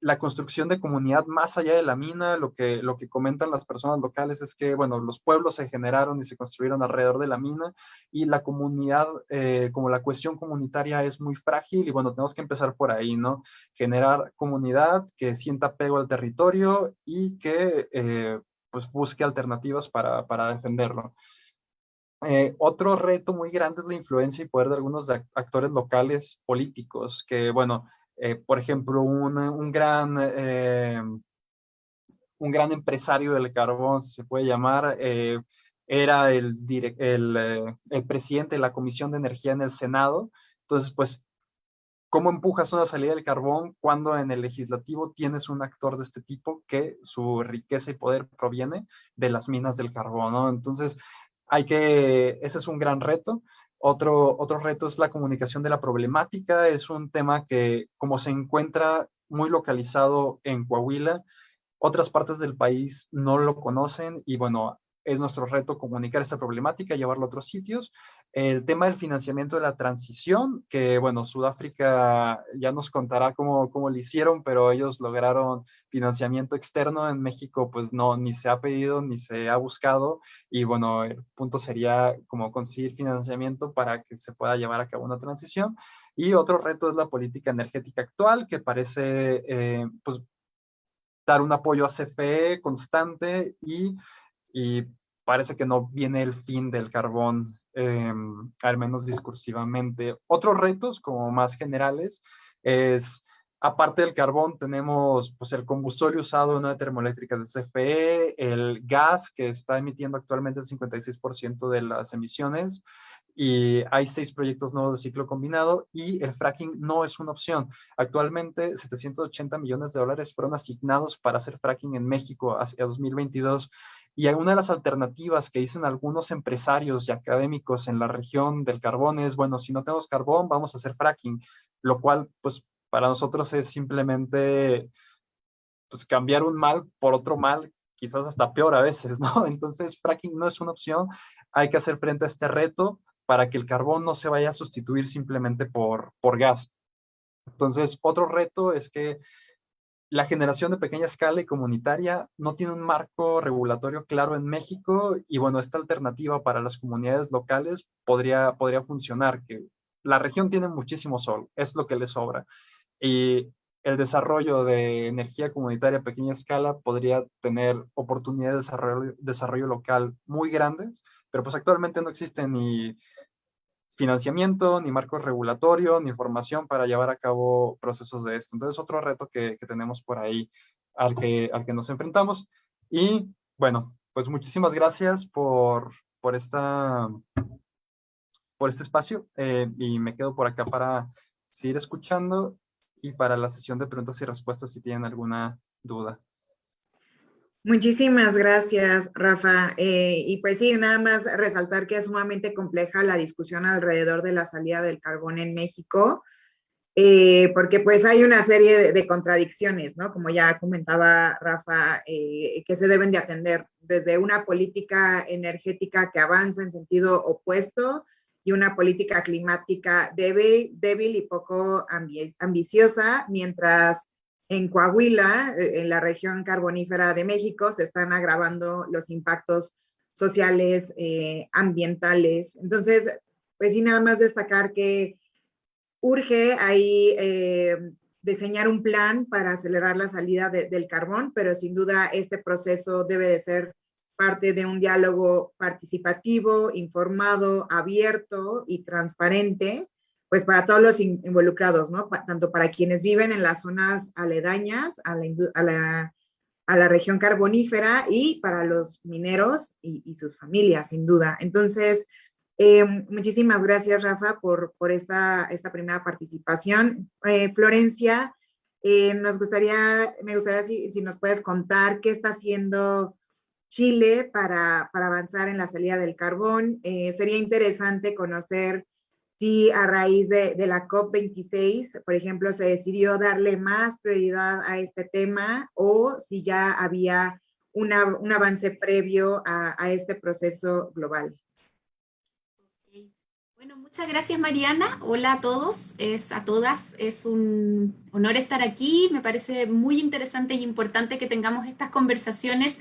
La construcción de comunidad más allá de la mina, lo que comentan las personas locales es que, bueno, los pueblos se generaron y se construyeron alrededor de la mina, y la comunidad, como la cuestión comunitaria es muy frágil, y bueno, tenemos que empezar por ahí, ¿no? Generar comunidad que sienta apego al territorio y que, pues, busque alternativas para defenderlo. Otro reto muy grande es la influencia y poder de algunos actores locales políticos, que, bueno, Por ejemplo, un gran empresario del carbón, si se puede llamar, era el presidente de la Comisión de Energía en el Senado. Entonces, pues, ¿cómo empujas una salida del carbón cuando en el legislativo tienes un actor de este tipo que su riqueza y poder proviene de las minas del carbón, ¿no? Entonces, ese es un gran reto. Otro reto es la comunicación de la problemática. Es un tema que, como se encuentra muy localizado en Coahuila, otras partes del país no lo conocen y bueno, es nuestro reto comunicar esta problemática, llevarlo a otros sitios. El tema del financiamiento de la transición, que bueno, Sudáfrica ya nos contará cómo lo hicieron, pero ellos lograron financiamiento externo. En México pues no, ni se ha pedido ni se ha buscado y bueno, el punto sería como conseguir financiamiento para que se pueda llevar a cabo una transición. Y otro reto es la política energética actual, que parece pues dar un apoyo a CFE constante y parece que no viene el fin del carbón, al menos discursivamente. Otros retos, como más generales, es, aparte del carbón, tenemos pues, el combustible usado en una termoeléctrica de CFE, el gas, que está emitiendo actualmente el 56% de las emisiones, y hay 6 proyectos nuevos de ciclo combinado, y el fracking no es una opción. Actualmente, 780 millones de dólares fueron asignados para hacer fracking en México hacia 2022. Y una de las alternativas que dicen algunos empresarios y académicos en la región del carbón es, bueno, si no tenemos carbón, vamos a hacer fracking, lo cual, pues, para nosotros es simplemente, pues, cambiar un mal por otro mal, quizás hasta peor a veces, ¿no? Entonces, fracking no es una opción. Hay que hacer frente a este reto para que el carbón no se vaya a sustituir simplemente por gas. Entonces, otro reto es que la generación de pequeña escala y comunitaria no tiene un marco regulatorio claro en México y bueno, esta alternativa para las comunidades locales podría funcionar, que la región tiene muchísimo sol, es lo que le sobra. Y el desarrollo de energía comunitaria a pequeña escala podría tener oportunidades de desarrollo local muy grandes, pero pues actualmente no existen ni financiamiento, ni marco regulatorio, ni formación para llevar a cabo procesos de esto. Entonces, otro reto que tenemos por ahí al que nos enfrentamos. Y bueno, pues muchísimas gracias por este espacio y me quedo por acá para seguir escuchando y para la sesión de preguntas y respuestas si tienen alguna duda. Muchísimas gracias, Rafa. Y pues sí, nada más resaltar que es sumamente compleja la discusión alrededor de la salida del carbón en México, porque pues hay una serie de contradicciones, ¿no? Como ya comentaba Rafa, que se deben de atender desde una política energética que avanza en sentido opuesto y una política climática débil y poco ambiciosa, mientras en Coahuila, en la región carbonífera de México, se están agravando los impactos sociales, ambientales. Entonces, pues sí, nada más destacar que urge ahí diseñar un plan para acelerar la salida del carbón, pero sin duda este proceso debe de ser parte de un diálogo participativo, informado, abierto y transparente, pues para todos los involucrados, ¿no? Tanto para quienes viven en las zonas aledañas a la región carbonífera y para los mineros y sus familias, sin duda. Entonces, muchísimas gracias, Rafa, por esta primera participación. Florencia, me gustaría si nos puedes contar qué está haciendo Chile para avanzar en la salida del carbón. Sería interesante conocer si a raíz de la COP26, por ejemplo, se decidió darle más prioridad a este tema o si ya había un avance previo a este proceso global. Bueno, muchas gracias Mariana. Hola a todos, a todas. Es un honor estar aquí. Me parece muy interesante y importante que tengamos estas conversaciones,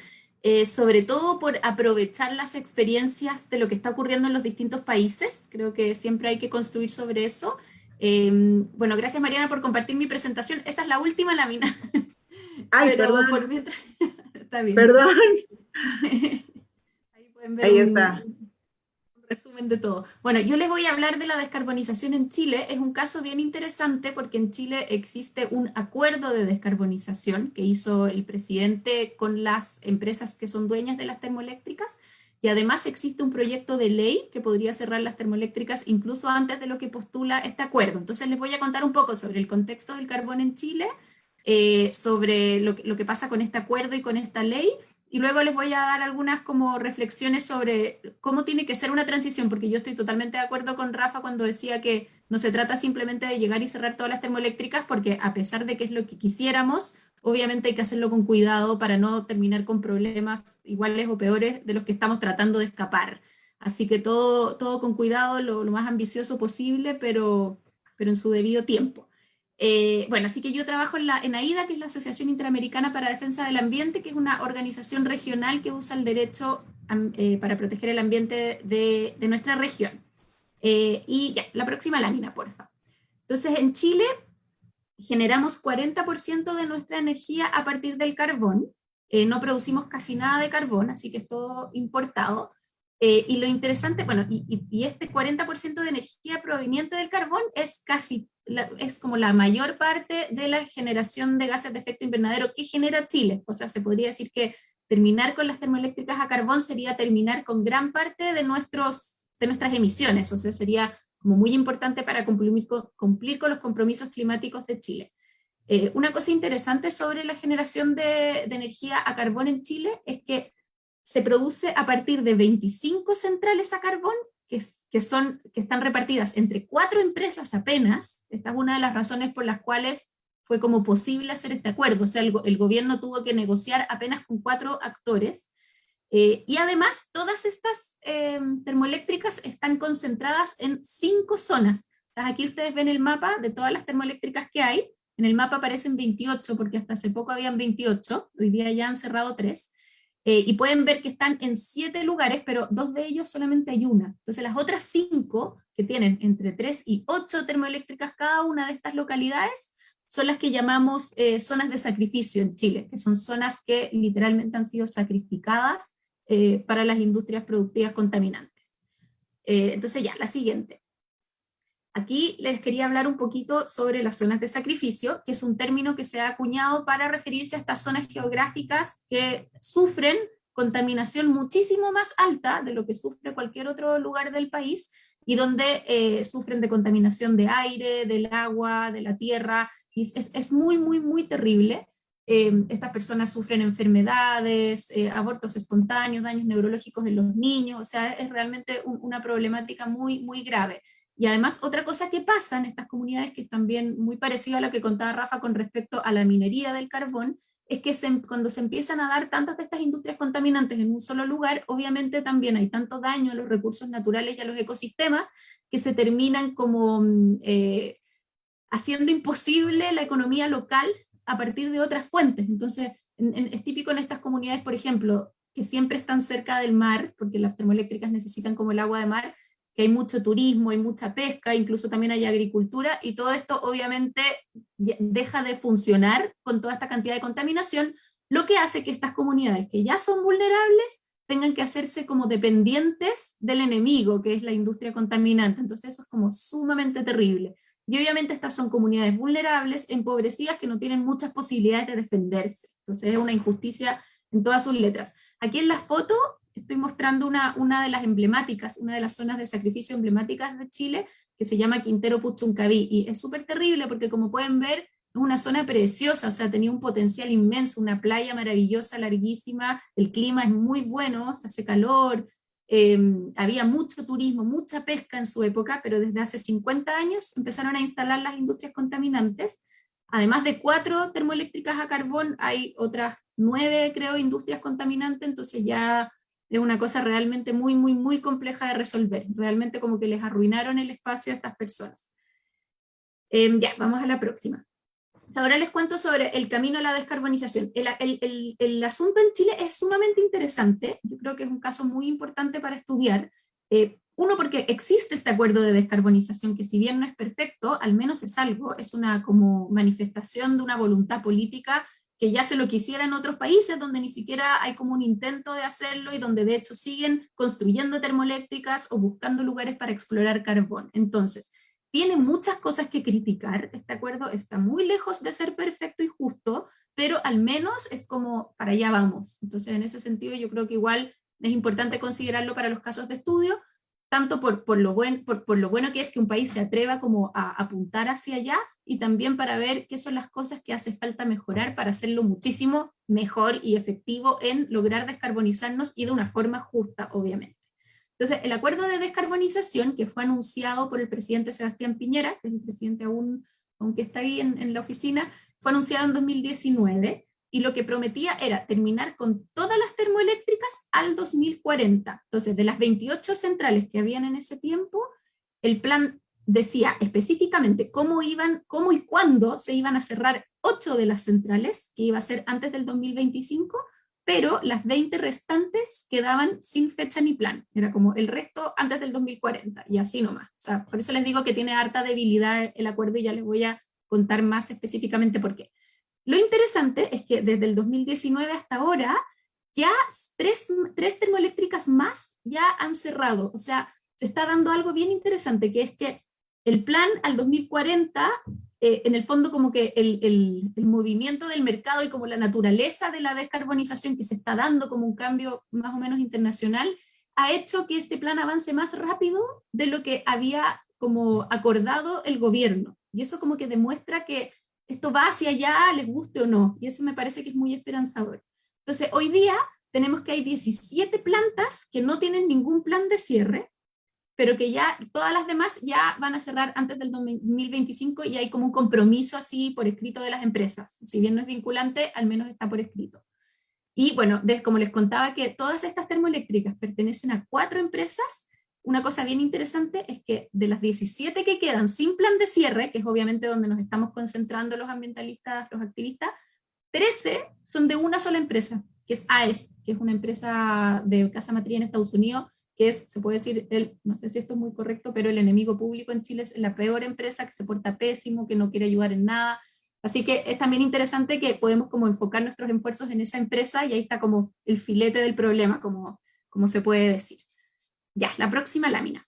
sobre todo por aprovechar las experiencias de lo que está ocurriendo en los distintos países. Creo que siempre hay que construir sobre eso. Bueno, gracias Mariana por compartir mi presentación. Esa es la última lámina. Ay, Pero por perdón, mientras, está bien. perdón. Ahí pueden ver Ahí está. un resumen de todo. Bueno, yo les voy a hablar de la descarbonización en Chile. Es un caso bien interesante porque en Chile existe un acuerdo de descarbonización que hizo el presidente con las empresas que son dueñas de las termoeléctricas, y además existe un proyecto de ley que podría cerrar las termoeléctricas incluso antes de lo que postula este acuerdo. Entonces les voy a contar un poco sobre el contexto del carbón en Chile, sobre lo que pasa con este acuerdo y con esta ley, y luego les voy a dar algunas como reflexiones sobre cómo tiene que ser una transición, porque yo estoy totalmente de acuerdo con Rafa cuando decía que no se trata simplemente de llegar y cerrar todas las termoeléctricas, porque a pesar de que es lo que quisiéramos, obviamente hay que hacerlo con cuidado para no terminar con problemas iguales o peores de los que estamos tratando de escapar. Así que todo con cuidado, lo más ambicioso posible, pero en su debido tiempo. Bueno, así que yo trabajo en AIDA, que es la Asociación Interamericana para la Defensa del Ambiente, que es una organización regional que usa el derecho para proteger el ambiente de nuestra región. Y ya, la próxima lámina, porfa. Entonces, en Chile generamos 40% de nuestra energía a partir del carbón. No producimos casi nada de carbón, así que es todo importado. Y lo interesante, bueno, y este 40% de energía proveniente del carbón es es como la mayor parte de la generación de gases de efecto invernadero que genera Chile. O sea, se podría decir que terminar con las termoeléctricas a carbón sería terminar con gran parte de nuestras emisiones. O sea, sería como muy importante para cumplir con los compromisos climáticos de Chile. Una cosa interesante sobre la generación de energía a carbón en Chile es que se produce a partir de 25 centrales a carbón que están repartidas entre 4 empresas apenas. Esta es una de las razones por las cuales fue como posible hacer este acuerdo. O sea, el gobierno tuvo que negociar apenas con 4 actores. Y además, todas estas termoeléctricas están concentradas en 5 zonas. O sea, aquí ustedes ven el mapa de todas las termoeléctricas que hay. En el mapa aparecen 28, porque hasta hace poco habían 28, hoy día ya han cerrado 3. Y pueden ver que están en 7 lugares, pero 2 de ellos solamente hay una. Entonces las otras 5, que tienen entre 3 y 8 termoeléctricas cada una de estas localidades, son las que llamamos zonas de sacrificio en Chile, que son zonas que literalmente han sido sacrificadas para las industrias productivas contaminantes. Entonces ya, la siguiente. Aquí les quería hablar un poquito sobre las zonas de sacrificio, que es un término que se ha acuñado para referirse a estas zonas geográficas que sufren contaminación muchísimo más alta de lo que sufre cualquier otro lugar del país, y donde sufren de contaminación de aire, del agua, de la tierra, y es muy, muy, muy terrible. Estas personas sufren enfermedades, abortos espontáneos, daños neurológicos en los niños, o sea, es realmente una problemática muy, muy grave. Y además, otra cosa que pasa en estas comunidades, que es también muy parecido a lo que contaba Rafa con respecto a la minería del carbón, es que cuando se empiezan a dar tantas de estas industrias contaminantes en un solo lugar, obviamente también hay tanto daño a los recursos naturales y a los ecosistemas que se terminan como haciendo imposible la economía local a partir de otras fuentes. Entonces, es típico en estas comunidades, por ejemplo, que siempre están cerca del mar, porque las termoeléctricas necesitan como el agua de mar, que hay mucho turismo, hay mucha pesca, incluso también hay agricultura, y todo esto obviamente deja de funcionar con toda esta cantidad de contaminación, lo que hace que estas comunidades que ya son vulnerables tengan que hacerse como dependientes del enemigo, que es la industria contaminante. Entonces eso es como sumamente terrible. Y obviamente estas son comunidades vulnerables, empobrecidas, que no tienen muchas posibilidades de defenderse. Entonces es una injusticia en todas sus letras. Aquí en la foto estoy mostrando una de las emblemáticas, una de las zonas de sacrificio emblemáticas de Chile, que se llama Quintero Puchuncaví, y es súper terrible porque, como pueden ver, es una zona preciosa, o sea, tenía un potencial inmenso, una playa maravillosa, larguísima, el clima es muy bueno, se hace calor, había mucho turismo, mucha pesca en su época, pero desde hace 50 años empezaron a instalar las industrias contaminantes. Además de 4 termoeléctricas a carbón, hay otras 9, creo, industrias contaminantes, entonces ya es una cosa realmente muy, muy, muy compleja de resolver. Realmente como que les arruinaron el espacio a estas personas. Ya, vamos a la próxima. Ahora les cuento sobre el camino a la descarbonización. El asunto en Chile es sumamente interesante. Yo creo que es un caso muy importante para estudiar. Uno, porque existe este acuerdo de descarbonización, que si bien no es perfecto, al menos es algo, es una como manifestación de una voluntad política que ya se lo quisiera en otros países donde ni siquiera hay como un intento de hacerlo y donde de hecho siguen construyendo termoeléctricas o buscando lugares para explorar carbón. Entonces, tiene muchas cosas que criticar, este acuerdo está muy lejos de ser perfecto y justo, pero al menos es como para allá vamos. Entonces, en ese sentido, yo creo que igual es importante considerarlo para los casos de estudio, tanto por lo bueno que es que un país se atreva como a apuntar hacia allá, y también para ver qué son las cosas que hace falta mejorar para hacerlo muchísimo mejor y efectivo en lograr descarbonizarnos y de una forma justa, obviamente. Entonces, el acuerdo de descarbonización que fue anunciado por el presidente Sebastián Piñera, que es el presidente aún, aunque está ahí en la oficina, fue anunciado en 2019, y lo que prometía era terminar con todas las termoeléctricas al 2040. Entonces, de las 28 centrales que habían en ese tiempo, el plan decía específicamente cómo y cuándo se iban a cerrar 8 de las centrales, que iba a ser antes del 2025, pero las 20 restantes quedaban sin fecha ni plan. Era como el resto antes del 2040, y así nomás. O sea, por eso les digo que tiene harta debilidad el acuerdo, y ya les voy a contar más específicamente por qué. Lo interesante es que desde el 2019 hasta ahora, ya tres termoeléctricas más ya han cerrado. O sea, se está dando algo bien interesante, que es que el plan al 2040, en el fondo como que el movimiento del mercado y como la naturaleza de la descarbonización que se está dando como un cambio más o menos internacional, ha hecho que este plan avance más rápido de lo que había como acordado el gobierno. Y eso como que demuestra que esto va hacia allá, les guste o no, y eso me parece que es muy esperanzador. Entonces, hoy día tenemos que hay 17 plantas que no tienen ningún plan de cierre, pero que ya todas las demás ya van a cerrar antes del 2025, y hay como un compromiso así por escrito de las empresas. Si bien no es vinculante, al menos está por escrito. Y bueno, como les contaba que todas estas termoeléctricas pertenecen a 4 empresas, una cosa bien interesante es que de las 17 que quedan sin plan de cierre, que es obviamente donde nos estamos concentrando los ambientalistas, los activistas, 13 son de una sola empresa, que es AES, que es una empresa de casa matriz en Estados Unidos, que es, se puede decir, no sé si esto es muy correcto, pero el enemigo público en Chile, es la peor empresa, que se porta pésimo, que no quiere ayudar en nada. Así que es también interesante que podemos como enfocar nuestros esfuerzos en esa empresa, y ahí está como el filete del problema, como se puede decir. Ya, la próxima lámina.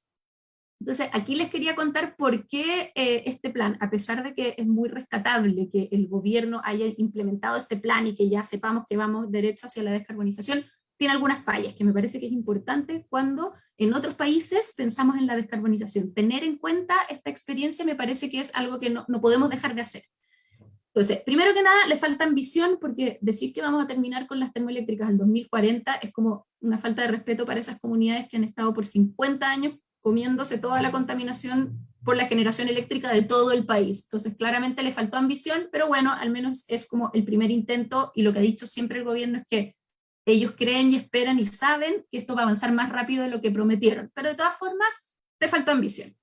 Entonces, aquí les quería contar por qué este plan, a pesar de que es muy rescatable que el gobierno haya implementado este plan y que ya sepamos que vamos derecho hacia la descarbonización, tiene algunas fallas que me parece que es importante cuando en otros países pensamos en la descarbonización. Tener en cuenta esta experiencia me parece que es algo que no podemos dejar de hacer. Entonces, primero que nada, le falta ambición, porque decir que vamos a terminar con las termoeléctricas al 2040 es como una falta de respeto para esas comunidades que han estado por 50 años comiéndose toda la contaminación por la generación eléctrica de todo el país. Entonces, claramente le faltó ambición, pero bueno, al menos es como el primer intento, y lo que ha dicho siempre el gobierno es que ellos creen y esperan y saben que esto va a avanzar más rápido de lo que prometieron, pero de todas formas, te faltó ambición.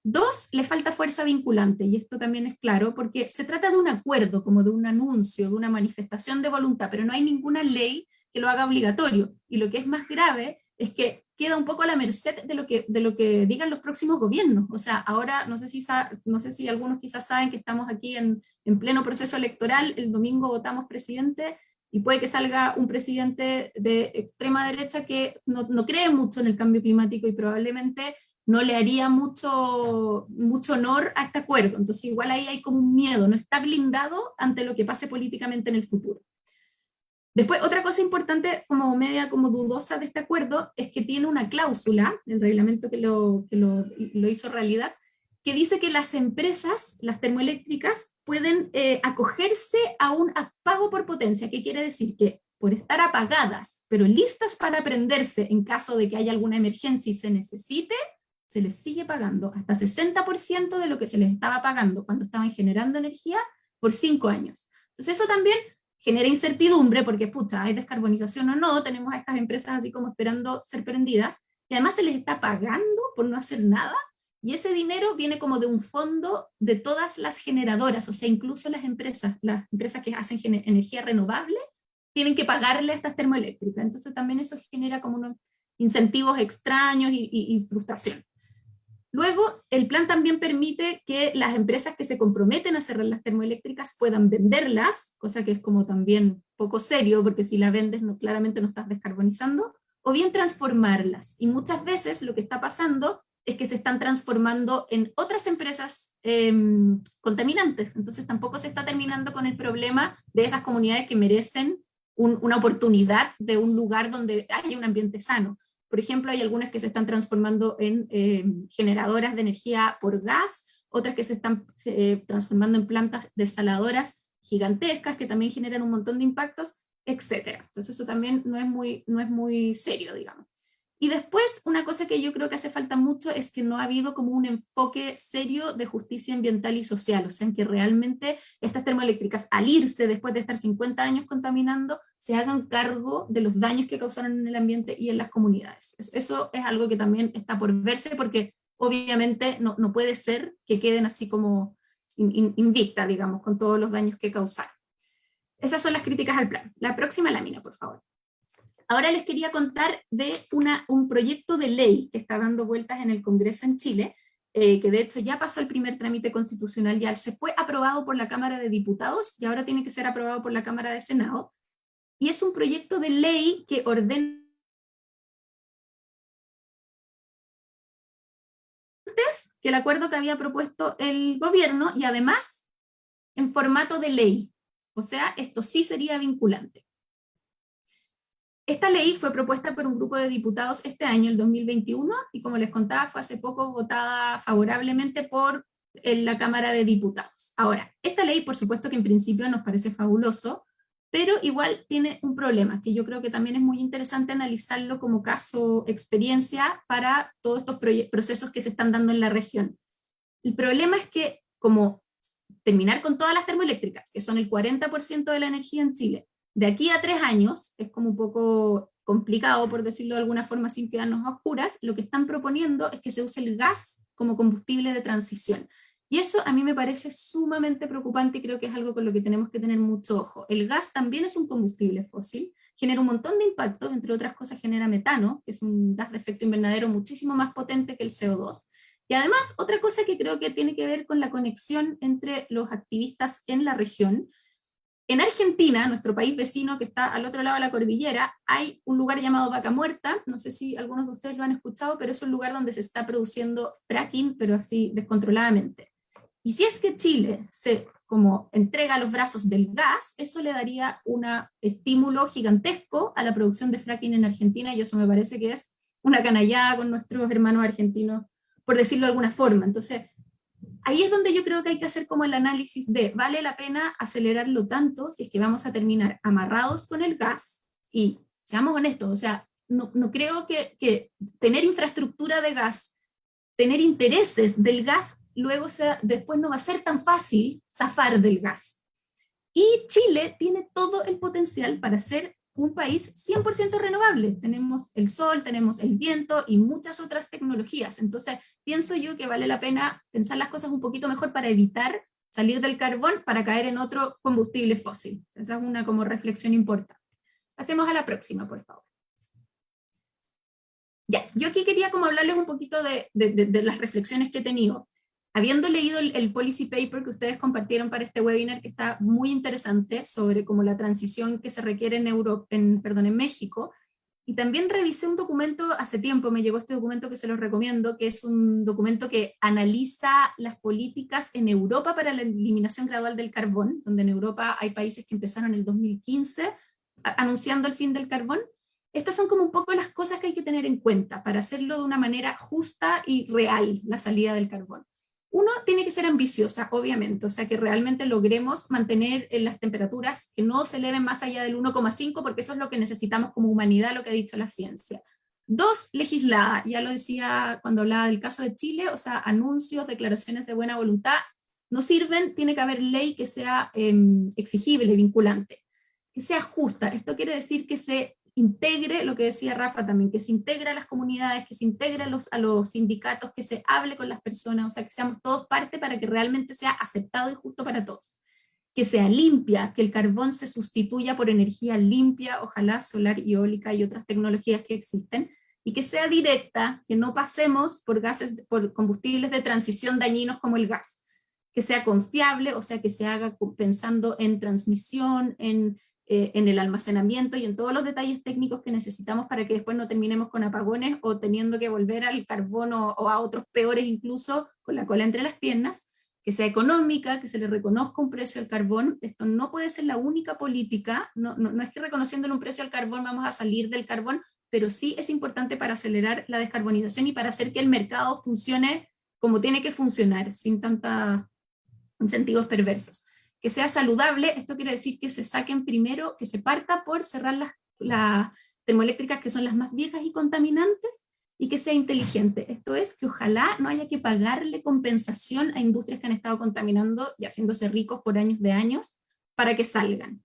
2, le falta fuerza vinculante, y esto también es claro, porque se trata de un acuerdo, como de un anuncio, de una manifestación de voluntad, pero no hay ninguna ley que lo haga obligatorio, y lo que es más grave es que queda un poco a la merced de lo que digan los próximos gobiernos. O sea, ahora no sé si algunos quizás saben que estamos aquí en pleno proceso electoral, el domingo votamos presidente, y puede que salga un presidente de extrema derecha que no cree mucho en el cambio climático, y probablemente no le haría mucho honor a este acuerdo. Entonces igual ahí hay como un miedo, no está blindado ante lo que pase políticamente en el futuro. Después, otra cosa importante, como media como dudosa de este acuerdo, es que tiene una cláusula, el reglamento que lo hizo realidad, que dice que las empresas, las termoeléctricas, pueden acogerse a un pago por potencia, que quiere decir que por estar apagadas, pero listas para prenderse en caso de que haya alguna emergencia y se necesite, se les sigue pagando hasta 60% de lo que se les estaba pagando cuando estaban generando energía por 5 años. Entonces eso también genera incertidumbre, porque pucha, hay descarbonización o no, tenemos a estas empresas así como esperando ser prendidas, y además se les está pagando por no hacer nada, y ese dinero viene como de un fondo de todas las generadoras, o sea, incluso las empresas que hacen energía renovable, tienen que pagarle a estas termoeléctricas. Entonces también eso genera como unos incentivos extraños y frustración. Luego, el plan también permite que las empresas que se comprometen a cerrar las termoeléctricas puedan venderlas, cosa que es como también poco serio, porque si la vendes claramente no estás descarbonizando, o bien transformarlas. Y muchas veces lo que está pasando es que se están transformando en otras empresas contaminantes, entonces tampoco se está terminando con el problema de esas comunidades que merecen una oportunidad de un lugar donde haya un ambiente sano. Por ejemplo, hay algunas que se están transformando en generadoras de energía por gas, otras que se están transformando en plantas desaladoras gigantescas que también generan un montón de impactos, etc. Entonces eso también no es muy serio, digamos. Y después, una cosa que yo creo que hace falta mucho es que no ha habido como un enfoque serio de justicia ambiental y social, o sea, en que realmente estas termoeléctricas, al irse después de estar 50 años contaminando, se hagan cargo de los daños que causaron en el ambiente y en las comunidades. Eso es algo que también está por verse, porque obviamente no puede ser que queden así como invicta, digamos, con todos los daños que causaron. Esas son las críticas al plan. La próxima lámina, por favor. Ahora les quería contar de un proyecto de ley que está dando vueltas en el Congreso en Chile, que de hecho ya pasó el primer trámite constitucional, ya se fue aprobado por la Cámara de Diputados y ahora tiene que ser aprobado por la Cámara de Senado. Y es un proyecto de ley que ordena antes que el acuerdo que había propuesto el gobierno y además en formato de ley. O sea, esto sí sería vinculante. Esta ley fue propuesta por un grupo de diputados este año, el 2021, y como les contaba, fue hace poco votada favorablemente por la Cámara de Diputados. Ahora, esta ley, por supuesto que en principio nos parece fabuloso, pero igual tiene un problema, que yo creo que también es muy interesante analizarlo como caso experiencia para todos estos procesos que se están dando en la región. El problema es que, como terminar con todas las termoeléctricas, que son el 40% de la energía en Chile, de aquí a 3 años, es como un poco complicado, por decirlo de alguna forma, sin quedarnos a oscuras, lo que están proponiendo es que se use el gas como combustible de transición. Y eso a mí me parece sumamente preocupante y creo que es algo con lo que tenemos que tener mucho ojo. El gas también es un combustible fósil, genera un montón de impactos, entre otras cosas genera metano, que es un gas de efecto invernadero muchísimo más potente que el CO2. Y además, otra cosa que creo que tiene que ver con la conexión entre los activistas en la región. En Argentina, nuestro país vecino que está al otro lado de la cordillera, hay un lugar llamado Vaca Muerta, no sé si algunos de ustedes lo han escuchado, pero es un lugar donde se está produciendo fracking, pero así descontroladamente. Y si es que Chile se como entrega los brazos del gas, eso le daría un estímulo gigantesco a la producción de fracking en Argentina, y eso me parece que es una canallada con nuestros hermanos argentinos, por decirlo de alguna forma. Entonces, ahí es donde yo creo que hay que hacer como el análisis de, ¿vale la pena acelerarlo tanto si es que vamos a terminar amarrados con el gas? Y seamos honestos, o sea, no creo que tener infraestructura de gas, tener intereses del gas, luego después no va a ser tan fácil zafar del gas. Y Chile tiene todo el potencial para ser un país 100% renovable. Tenemos el sol, tenemos el viento y muchas otras tecnologías. Entonces, pienso yo que vale la pena pensar las cosas un poquito mejor para evitar salir del carbón para caer en otro combustible fósil. Esa es una como reflexión importante. Pasemos a la próxima, por favor. Ya, yo aquí quería como hablarles un poquito de las reflexiones que he tenido. Habiendo leído el policy paper que ustedes compartieron para este webinar, que está muy interesante sobre como la transición que se requiere en México, y también revisé un documento hace tiempo, me llegó este documento que se los recomiendo, que es un documento que analiza las políticas en Europa para la eliminación gradual del carbón, donde en Europa hay países que empezaron en el 2015 anunciando el fin del carbón. Estas son como un poco las cosas que hay que tener en cuenta para hacerlo de una manera justa y real, la salida del carbón. Uno, tiene que ser ambiciosa, obviamente, o sea, que realmente logremos mantener las temperaturas que no se eleven más allá del 1,5, porque eso es lo que necesitamos como humanidad, lo que ha dicho la ciencia. Dos, legislada, ya lo decía cuando hablaba del caso de Chile, o sea, anuncios, declaraciones de buena voluntad, no sirven, tiene que haber ley que sea exigible, vinculante, que sea justa. Esto quiere decir que se integre, lo que decía Rafa también, que se integre a las comunidades, que se integre a los sindicatos, que se hable con las personas, o sea, que seamos todos parte para que realmente sea aceptado y justo para todos. Que sea limpia, que el carbón se sustituya por energía limpia, ojalá solar y eólica y otras tecnologías que existen, y que sea directa, que no pasemos por por combustibles de transición dañinos como el gas, que sea confiable, o sea, que se haga pensando en transmisión, en el almacenamiento y en todos los detalles técnicos que necesitamos para que después no terminemos con apagones o teniendo que volver al carbón o a otros peores incluso con la cola entre las piernas, que sea económica, que se le reconozca un precio al carbón. Esto no puede ser la única política, no es que reconociéndole un precio al carbón vamos a salir del carbón, pero sí es importante para acelerar la descarbonización y para hacer que el mercado funcione como tiene que funcionar, sin tantos incentivos perversos. Que sea saludable, esto quiere decir que se saquen primero, que se parta por cerrar las termoeléctricas que son las más viejas y contaminantes, y que sea inteligente. Esto es que ojalá no haya que pagarle compensación a industrias que han estado contaminando y haciéndose ricos por años de años para que salgan.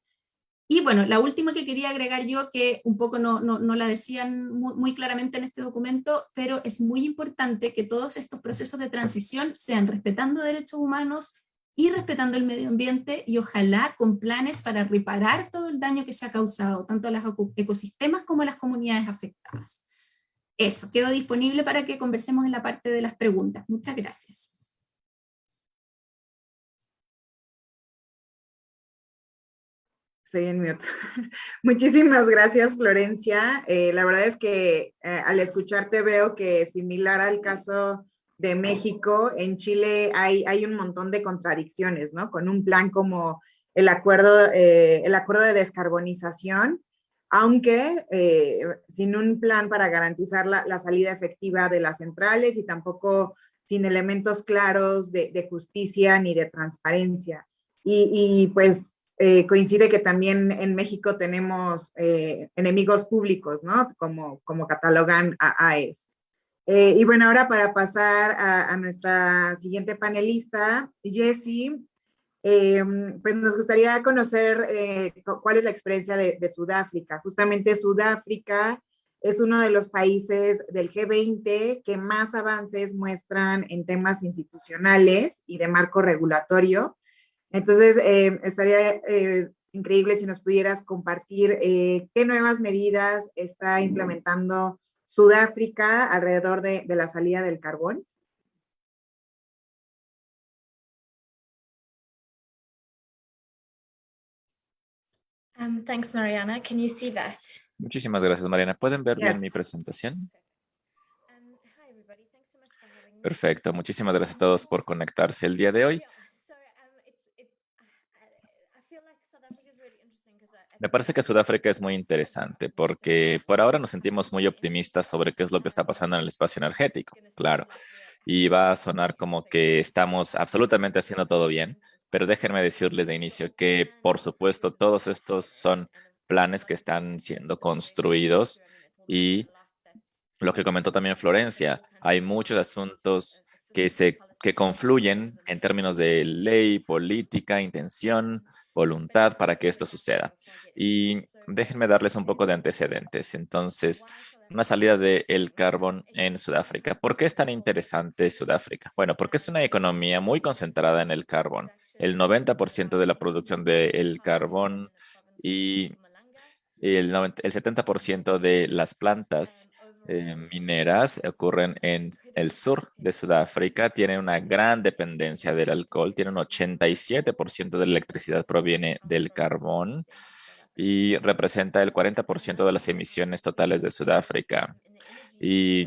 Y bueno, la última que quería agregar yo, que un poco no la decían muy claramente en este documento, pero es muy importante que todos estos procesos de transición sean respetando derechos humanos y respetando el medio ambiente, y ojalá con planes para reparar todo el daño que se ha causado, tanto a los ecosistemas como a las comunidades afectadas. Eso, quedo disponible para que conversemos en la parte de las preguntas. Muchas gracias. Estoy en mute. Muchísimas gracias, Florencia. La verdad es que al escucharte veo que similar al caso de México, en Chile hay un montón de contradicciones, ¿no? Con un plan como el acuerdo de descarbonización, aunque sin un plan para garantizar la salida efectiva de las centrales y tampoco sin elementos claros de justicia ni de transparencia. Y pues coincide que también en México tenemos enemigos públicos, ¿no? Como catalogan a AES. Y bueno, ahora para pasar a nuestra siguiente panelista, Jessie, pues nos gustaría conocer cuál es la experiencia de Sudáfrica. Justamente Sudáfrica es uno de los países del G20 que más avances muestran en temas institucionales y de marco regulatorio. Entonces, estaría increíble si nos pudieras compartir qué nuevas medidas está implementando Sudáfrica alrededor de la salida del carbón. Thanks, Mariana. Can you see that? Muchísimas gracias, Mariana. ¿Pueden ver bien mi Yes. presentación? Hi, everybody. Thanks so much for having me. Perfecto. Muchísimas gracias a todos por conectarse el día de hoy. Me parece que Sudáfrica es muy interesante porque por ahora nos sentimos muy optimistas sobre qué es lo que está pasando en el espacio energético, claro. Y va a sonar como que estamos absolutamente haciendo todo bien, pero déjenme decirles de inicio que, por supuesto, todos estos son planes que están siendo construidos y lo que comentó también Florencia, hay muchos asuntos que confluyen en términos de ley, política, intención, voluntad para que esto suceda. Y déjenme darles un poco de antecedentes. Entonces, una salida del carbón en Sudáfrica. ¿Por qué es tan interesante Sudáfrica? Bueno, porque es una economía muy concentrada en el carbón. El 90% de la producción del carbón y el 70% de las plantas mineras ocurren en el sur de Sudáfrica, tienen una gran dependencia del alcohol, tienen un 87% de la electricidad proviene del carbón y representa el 40% de las emisiones totales de Sudáfrica. Y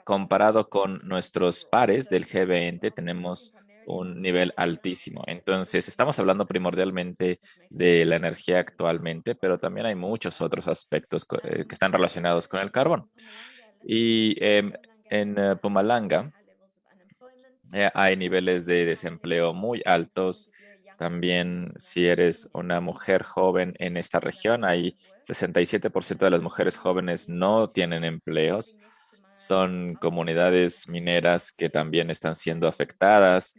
comparado con nuestros pares del G20, tenemos un nivel altísimo. Entonces, estamos hablando primordialmente de la energía actualmente, pero también hay muchos otros aspectos que están relacionados con el carbón. Y en Mpumalanga hay niveles de desempleo muy altos. También si eres una mujer joven en esta región, hay 67% de las mujeres jóvenes no tienen empleos. Son comunidades mineras que también están siendo afectadas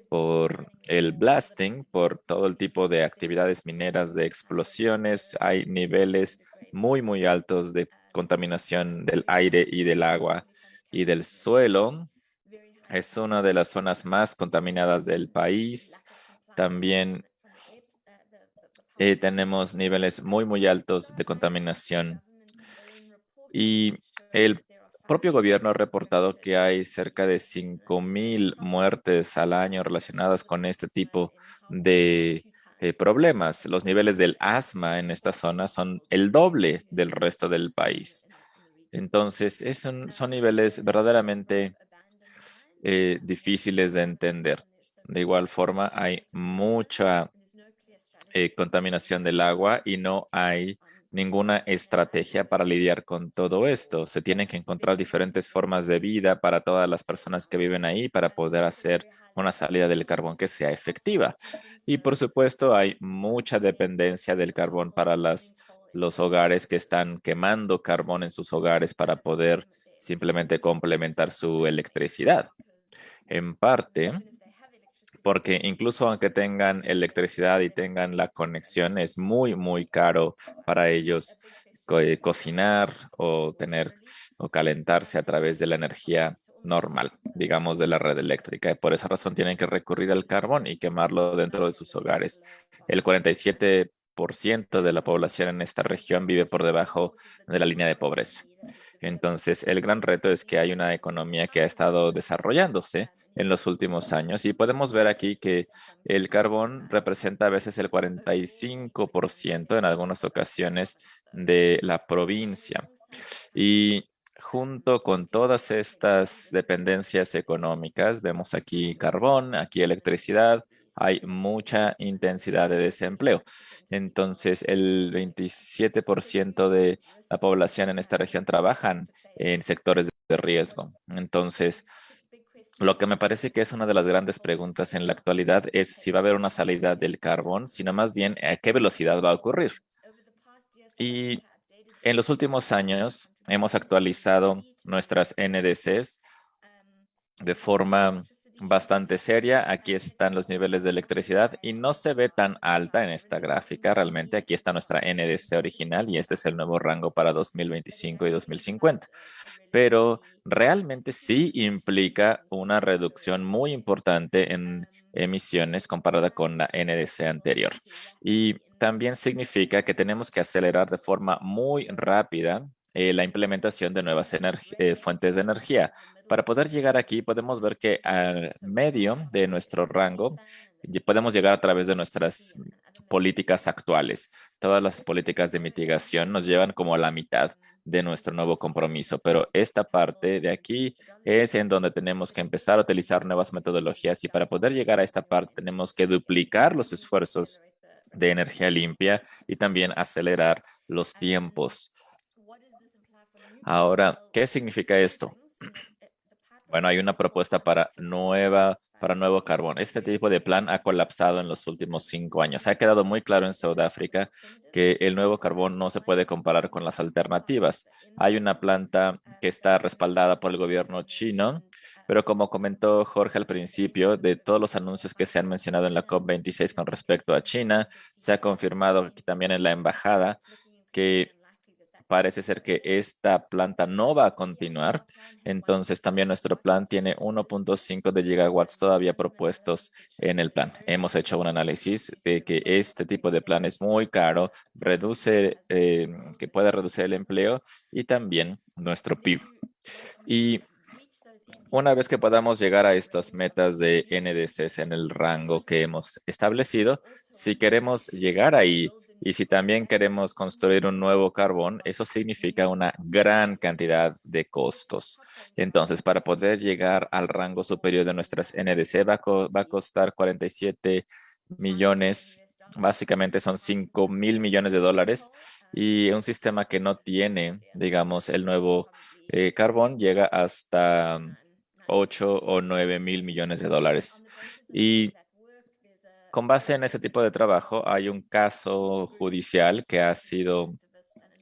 por el blasting, por todo el tipo de actividades mineras, de explosiones. Hay niveles muy altos de contaminación del aire y del agua y del suelo. Es una de las zonas más contaminadas del país. También tenemos niveles muy altos de contaminación. Y propio gobierno ha reportado que hay cerca de 5.000 muertes al año relacionadas con este tipo de problemas. Los niveles del asma en esta zona son el doble del resto del país. Entonces, son niveles verdaderamente difíciles de entender. De igual forma, hay mucha contaminación del agua y no hay ninguna estrategia para lidiar con todo esto. Se tienen que encontrar diferentes formas de vida para todas las personas que viven ahí para poder hacer una salida del carbón que sea efectiva. Y por supuesto, hay mucha dependencia del carbón para los hogares que están quemando carbón en sus hogares para poder simplemente complementar su electricidad. En parte, porque incluso aunque tengan electricidad y tengan la conexión, es muy, muy caro para ellos cocinar o tener o calentarse a través de la energía normal, digamos, de la red eléctrica. Y por esa razón tienen que recurrir al carbón y quemarlo dentro de sus hogares. El 47% de la población en esta región vive por debajo de la línea de pobreza. Entonces, el gran reto es que hay una economía que ha estado desarrollándose en los últimos años y podemos ver aquí que el carbón representa a veces el 45% en algunas ocasiones de la provincia. Y junto con todas estas dependencias económicas, vemos aquí carbón, aquí electricidad, hay mucha intensidad de desempleo. Entonces, el 27% de la población en esta región trabajan en sectores de riesgo. Entonces, lo que me parece que es una de las grandes preguntas en la actualidad es si va a haber una salida del carbón, sino más bien a qué velocidad va a ocurrir. Y en los últimos años hemos actualizado nuestras NDCs de forma bastante seria. Aquí están los niveles de electricidad y no se ve tan alta en esta gráfica. Realmente aquí está nuestra NDC original y este es el nuevo rango para 2025 y 2050. Pero realmente sí implica una reducción muy importante en emisiones comparada con la NDC anterior. Y también significa que tenemos que acelerar de forma muy rápida la implementación de nuevas fuentes de energía. Para poder llegar aquí, podemos ver que al medio de nuestro rango podemos llegar a través de nuestras políticas actuales. Todas las políticas de mitigación nos llevan como a la mitad de nuestro nuevo compromiso, pero esta parte de aquí es en donde tenemos que empezar a utilizar nuevas metodologías y para poder llegar a esta parte tenemos que duplicar los esfuerzos de energía limpia y también acelerar los tiempos. Ahora, ¿qué significa esto? Bueno, hay una propuesta para nuevo carbón. Este tipo de plan ha colapsado en los últimos 5 años. Ha quedado muy claro en Sudáfrica que el nuevo carbón no se puede comparar con las alternativas. Hay una planta que está respaldada por el gobierno chino, pero como comentó Jorge al principio, de todos los anuncios que se han mencionado en la COP26 con respecto a China, se ha confirmado aquí también en la embajada que parece ser que esta planta no va a continuar. Entonces, también nuestro plan tiene 1.5 de gigawatts todavía propuestos en el plan. Hemos hecho un análisis de que este tipo de plan es muy caro, que puede reducir el empleo y también nuestro PIB. Y una vez que podamos llegar a estas metas de NDCs en el rango que hemos establecido, si queremos llegar ahí y si también queremos construir un nuevo carbón, eso significa una gran cantidad de costos. Entonces, para poder llegar al rango superior de nuestras NDC va a costar 47 millones, básicamente son 5.000 millones de dólares y un sistema que no tiene, digamos, el nuevo carbón llega hasta 8 o 9 mil millones de dólares. Y con base en ese tipo de trabajo, hay un caso judicial que ha sido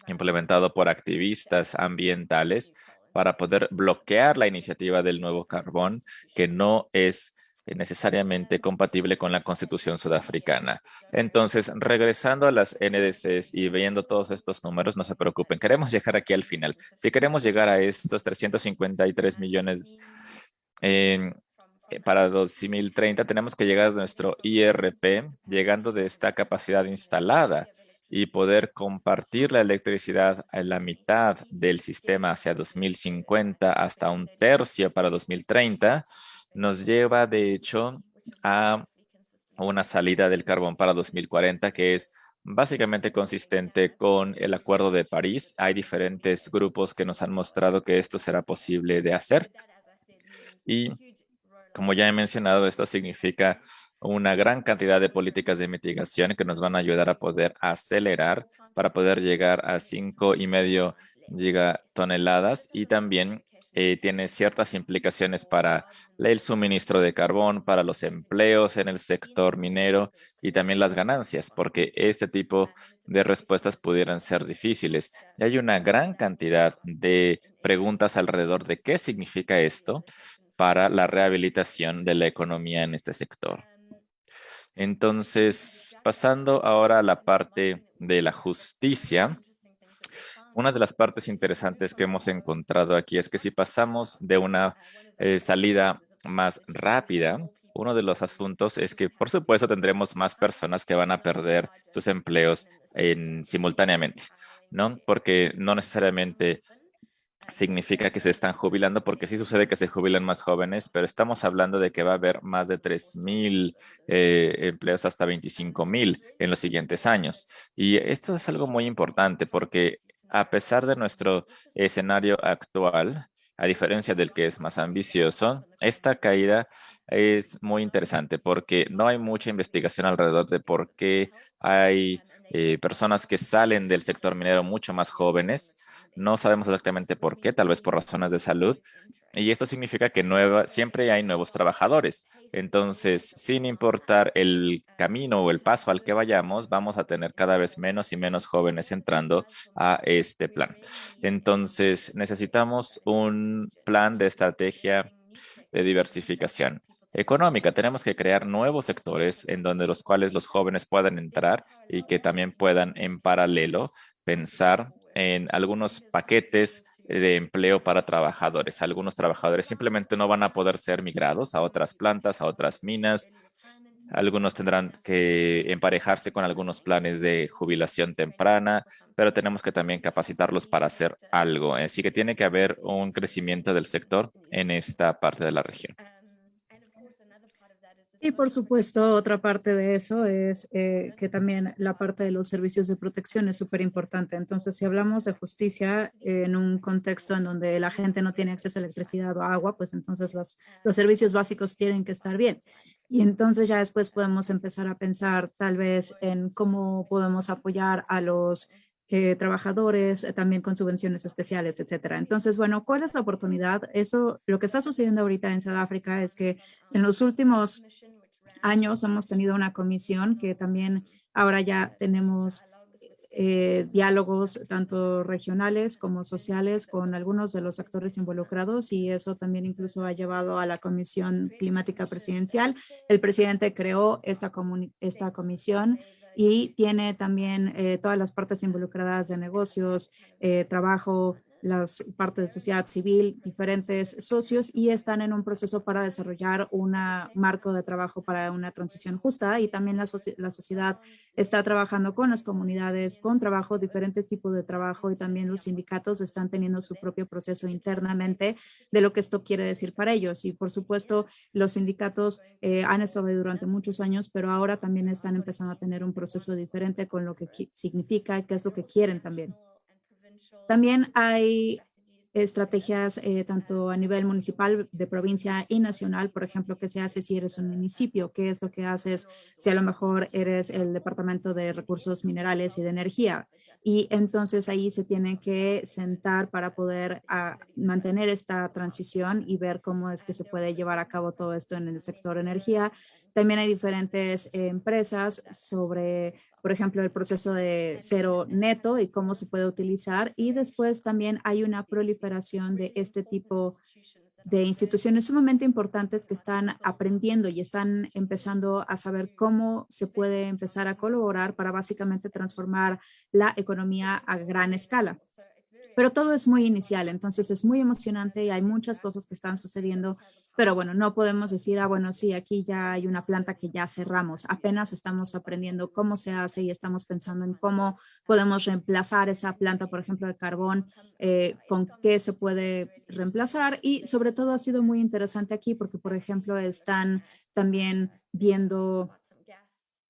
implementado por activistas ambientales para poder bloquear la iniciativa del nuevo carbón, que no es necesariamente compatible con la Constitución sudafricana. Entonces, regresando a las NDCs y viendo todos estos números, no se preocupen, queremos llegar aquí al final. Si queremos llegar a estos 353 millones para 2030, tenemos que llegar a nuestro IRP, llegando de esta capacidad instalada y poder compartir la electricidad a la mitad del sistema hacia 2050 hasta un tercio para 2030, nos lleva de hecho a una salida del carbón para 2040 que es básicamente consistente con el Acuerdo de París. Hay diferentes grupos que nos han mostrado que esto será posible de hacer y, como ya he mencionado, esto significa una gran cantidad de políticas de mitigación que nos van a ayudar a poder acelerar para poder llegar a 5,5 gigatoneladas y también tiene ciertas implicaciones para el suministro de carbón, para los empleos en el sector minero y también las ganancias, porque este tipo de respuestas pudieran ser difíciles. Y hay una gran cantidad de preguntas alrededor de qué significa esto para la rehabilitación de la economía en este sector. Entonces, pasando ahora a la parte de la justicia, una de las partes interesantes que hemos encontrado aquí es que si pasamos de una salida más rápida, uno de los asuntos es que, por supuesto, tendremos más personas que van a perder sus empleos simultáneamente, ¿no? Porque no necesariamente significa que se están jubilando, porque sí sucede que se jubilan más jóvenes, pero estamos hablando de que va a haber más de 3,000 empleos hasta 25,000 en los siguientes años. Y esto es algo muy importante porque a pesar de nuestro escenario actual, a diferencia del que es más ambicioso, esta caída es muy interesante porque no hay mucha investigación alrededor de por qué hay personas que salen del sector minero mucho más jóvenes. No sabemos exactamente por qué, tal vez por razones de salud. Y esto significa que siempre hay nuevos trabajadores. Entonces, sin importar el camino o el paso al que vayamos, vamos a tener cada vez menos y menos jóvenes entrando a este plan. Entonces, necesitamos un plan de estrategia de diversificación económica. Tenemos que crear nuevos sectores en donde los cuales los jóvenes puedan entrar y que también puedan en paralelo pensar en algunos paquetes de empleo para trabajadores. Algunos trabajadores simplemente no van a poder ser migrados a otras plantas, a otras minas. Algunos tendrán que emparejarse con algunos planes de jubilación temprana, pero tenemos que también capacitarlos para hacer algo. Así que tiene que haber un crecimiento del sector en esta parte de la región. Y por supuesto, otra parte de eso es que también la parte de los servicios de protección es súper importante. Entonces, si hablamos de justicia en un contexto en donde la gente no tiene acceso a electricidad o agua, pues entonces los servicios básicos tienen que estar bien. Y entonces ya después podemos empezar a pensar tal vez en cómo podemos apoyar a los trabajadores, también con subvenciones especiales, etcétera. Entonces, bueno, ¿cuál es la oportunidad? Eso, lo que está sucediendo ahorita en Sudáfrica es que en los últimos años hemos tenido una comisión que también ahora ya tenemos diálogos tanto regionales como sociales con algunos de los actores involucrados y eso también incluso ha llevado a la Comisión Climática Presidencial. El presidente creó esta comisión y tiene también todas las partes involucradas de negocios, trabajo, las partes de sociedad civil, diferentes socios y están en un proceso para desarrollar un marco de trabajo para una transición justa y también la sociedad está trabajando con las comunidades, con trabajo, diferentes tipos de trabajo y también los sindicatos están teniendo su propio proceso internamente de lo que esto quiere decir para ellos. Y por supuesto, los sindicatos han estado ahí durante muchos años, pero ahora también están empezando a tener un proceso diferente con lo que significa, qué es lo que quieren también. También hay estrategias tanto a nivel municipal, de provincia y nacional, por ejemplo, qué se hace si eres un municipio, qué es lo que haces si a lo mejor eres el Departamento de Recursos Minerales y de Energía. Y entonces ahí se tiene que sentar para poder mantener esta transición y ver cómo es que se puede llevar a cabo todo esto en el sector energía. También hay diferentes empresas sobre, por ejemplo, el proceso de cero neto y cómo se puede utilizar. Y después también hay una proliferación de este tipo de instituciones sumamente importantes que están aprendiendo y están empezando a saber cómo se puede empezar a colaborar para básicamente transformar la economía a gran escala. pero todo es muy inicial, entonces es muy emocionante y hay muchas cosas que están sucediendo, pero bueno, no podemos decir, ah, bueno, sí, aquí ya hay una planta que ya cerramos, apenas estamos aprendiendo cómo se hace y estamos pensando en cómo podemos reemplazar esa planta, por ejemplo, de carbón, con qué se puede reemplazar y sobre todo ha sido muy interesante aquí porque, por ejemplo, están también viendo.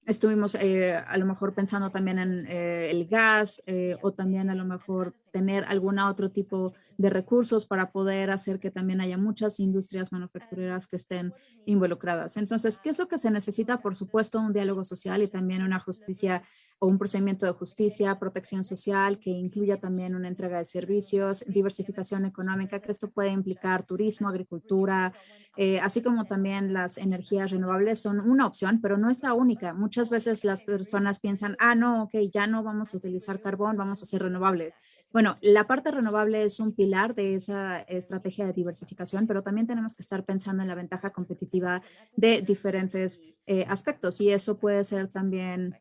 Estuvimos a lo mejor pensando también en el gas o también a lo mejor tener algún otro tipo de recursos para poder hacer que también haya muchas industrias manufactureras que estén involucradas. Entonces, ¿qué es lo que se necesita? Por supuesto, un diálogo social y también una justicia o un procedimiento de justicia, protección social que incluya también una entrega de servicios, diversificación económica, que esto puede implicar turismo, agricultura, así como también las energías renovables son una opción, pero no es la única. Muchas veces las personas piensan, ah, no, ok, ya no vamos a utilizar carbón, vamos a hacer renovable. Bueno, la parte renovable es un pilar de esa estrategia de diversificación, pero también tenemos que estar pensando en la ventaja competitiva de diferentes aspectos y eso puede ser también